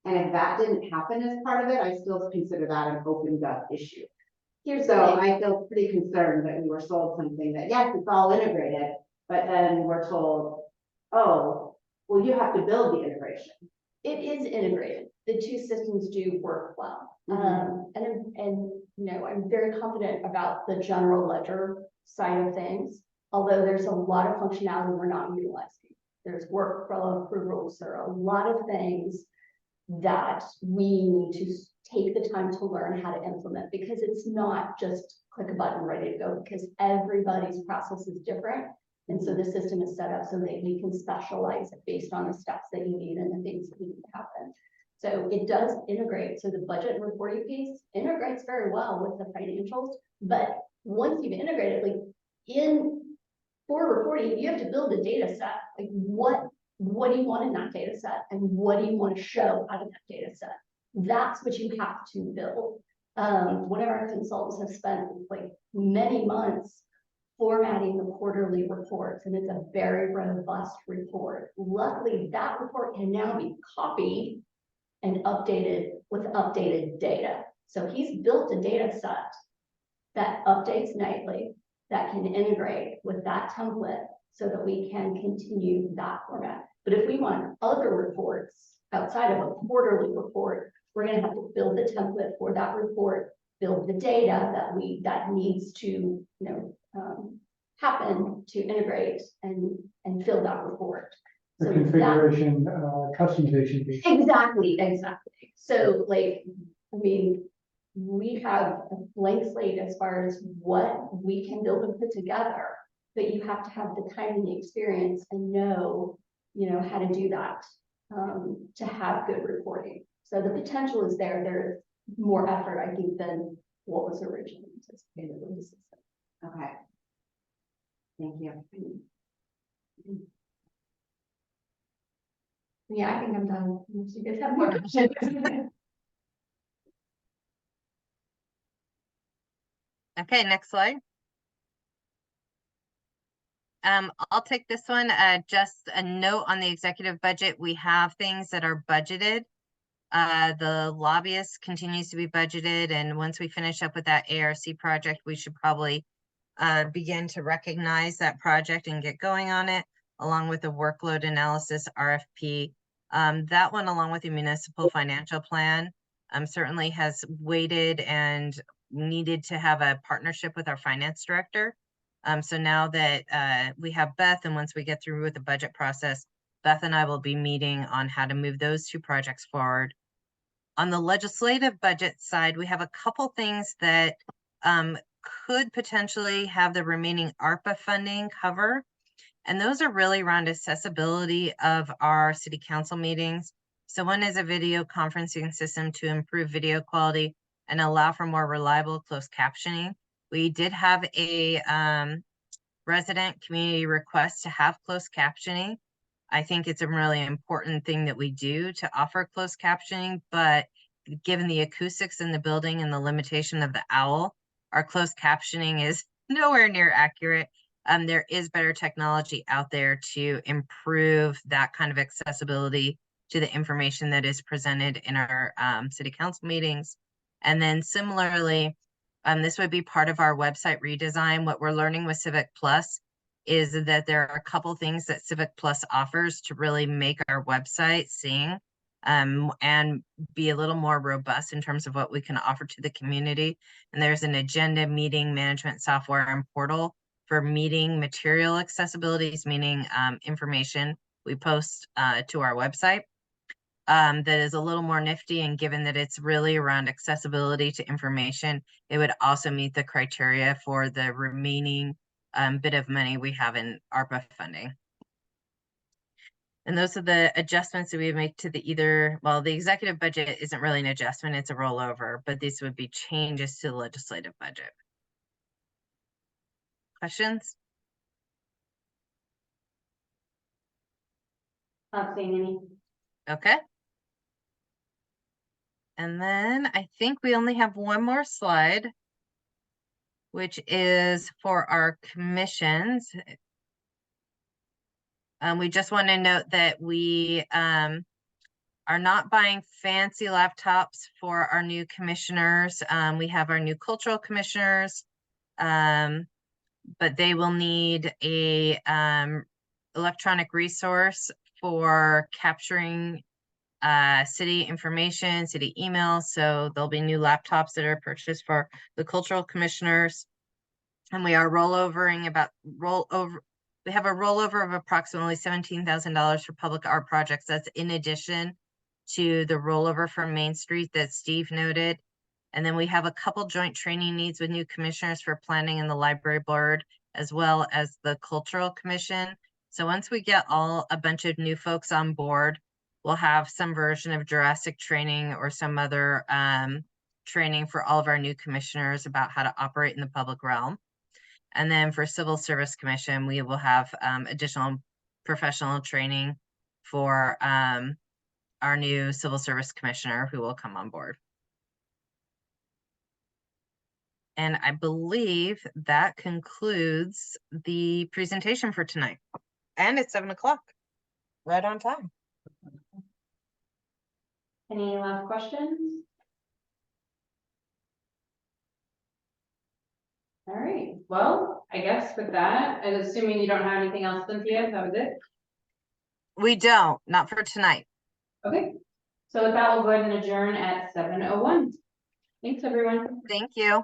Speaker 7: And if that didn't happen as part of it, I still consider that an OpenGov issue. So I feel pretty concerned that we were sold something that, yes, it's all integrated, but then we're told, oh, Well, you have to build the integration.
Speaker 8: It is integrated. The two systems do work well. I'm very confident about the general ledger side of things, although there's a lot of functionality we're not utilizing. There's workflow approvals, there are a lot of things that we need to take the time to learn how to implement, because it's not just click a button, ready to go, because everybody's process is different. And so the system is set up so that you can specialize it based on the steps that you need and the things that need to happen. So it does integrate. So the budget and reporting piece integrates very well with the financials. But once you've integrated, like for reporting, you have to build a data set. Like what do you want in that data set? And what do you want to show out of that data set? That's what you have to build. One of our consultants have spent like many months formatting the quarterly reports, and it's a very robust report. Luckily, that report can now be copied and updated with updated data. So he's built a data set that updates nightly, that can integrate with that template so that we can continue that format. But if we want other reports outside of a quarterly report, we're going to have to build the template for that report, build the data that needs to, happen to integrate and fill that report.
Speaker 1: The
Speaker 8: So
Speaker 1: configuration, customization piece.
Speaker 8: Exactly. So we have a blank slate as far as what we can build and put together, but you have to have the time and the experience and know how to do that to have good reporting. So the potential is there. There's more effort, I think, than what was originally anticipated with the system.
Speaker 7: Okay. Thank you.
Speaker 8: Yeah, I think I'm done. Unless you guys have more questions.
Speaker 4: Okay, next slide. I'll take this one. Just a note on the executive budget. We have things that are budgeted. The lobbyist continues to be budgeted, and once we finish up with that ARC project, we should probably begin to recognize that project and get going on it, along with the workload analysis RFP. That one, along with the municipal financial plan, certainly has waited and needed to have a partnership with our finance director. So now that we have Beth, and once we get through with the budget process, Beth and I will be meeting on how to move those two projects forward. On the legislative budget side, we have a couple things that could potentially have the remaining ARPA funding cover. And those are really around accessibility of our city council meetings. So one is a video conferencing system to improve video quality and allow for more reliable closed captioning. We did have a resident community request to have closed captioning. I think it's a really important thing that we do to offer closed captioning, but given the acoustics in the building and the limitation of the owl, our closed captioning is nowhere near accurate. There is better technology out there to improve that kind of accessibility to the information that is presented in our city council meetings. And then similarly, this would be part of our website redesign. What we're learning with Civic Plus is that there are a couple things that Civic Plus offers to really make our website sing and be a little more robust in terms of what we can offer to the community. And there's an agenda, meeting management software, and portal for meeting material accessibilities, meaning information we post to our website. That is a little more nifty, and given that it's really around accessibility to information, it would also meet the criteria for the remaining bit of money we have in ARPA funding. And those are the adjustments that we make to the the executive budget isn't really an adjustment, it's a rollover, but these would be changes to the legislative budget. Questions?
Speaker 7: Not seeing any.
Speaker 4: Okay. And then I think we only have one more slide, which is for our commissions. We just want to note that we are not buying fancy laptops for our new commissioners. We have our new cultural commissioners, but they will need a electronic resource for capturing city information, city emails. So there'll be new laptops that are purchased for the cultural commissioners. And we are we have a rollover of approximately $17,000 for public art projects. That's in addition to the rollover from Main Street that Steve noted. And then we have a couple joint training needs with new commissioners for planning and the library board, as well as the cultural commission. So once we get a bunch of new folks on board, we'll have some version of Jurassic training or some other training for all of our new commissioners about how to operate in the public realm. And then for Civil Service Commission, we will have additional professional training for our new Civil Service Commissioner who will come on board. And I believe that concludes the presentation for tonight. And it's 7 o'clock, right on time.
Speaker 2: Any last questions? All right, well, I guess with that, and assuming you don't have anything else, Cynthia, that was it?
Speaker 4: We don't, not for tonight.
Speaker 2: Okay, so with that, we'll go ahead and adjourn at 7:01. Thanks, everyone.
Speaker 4: Thank you.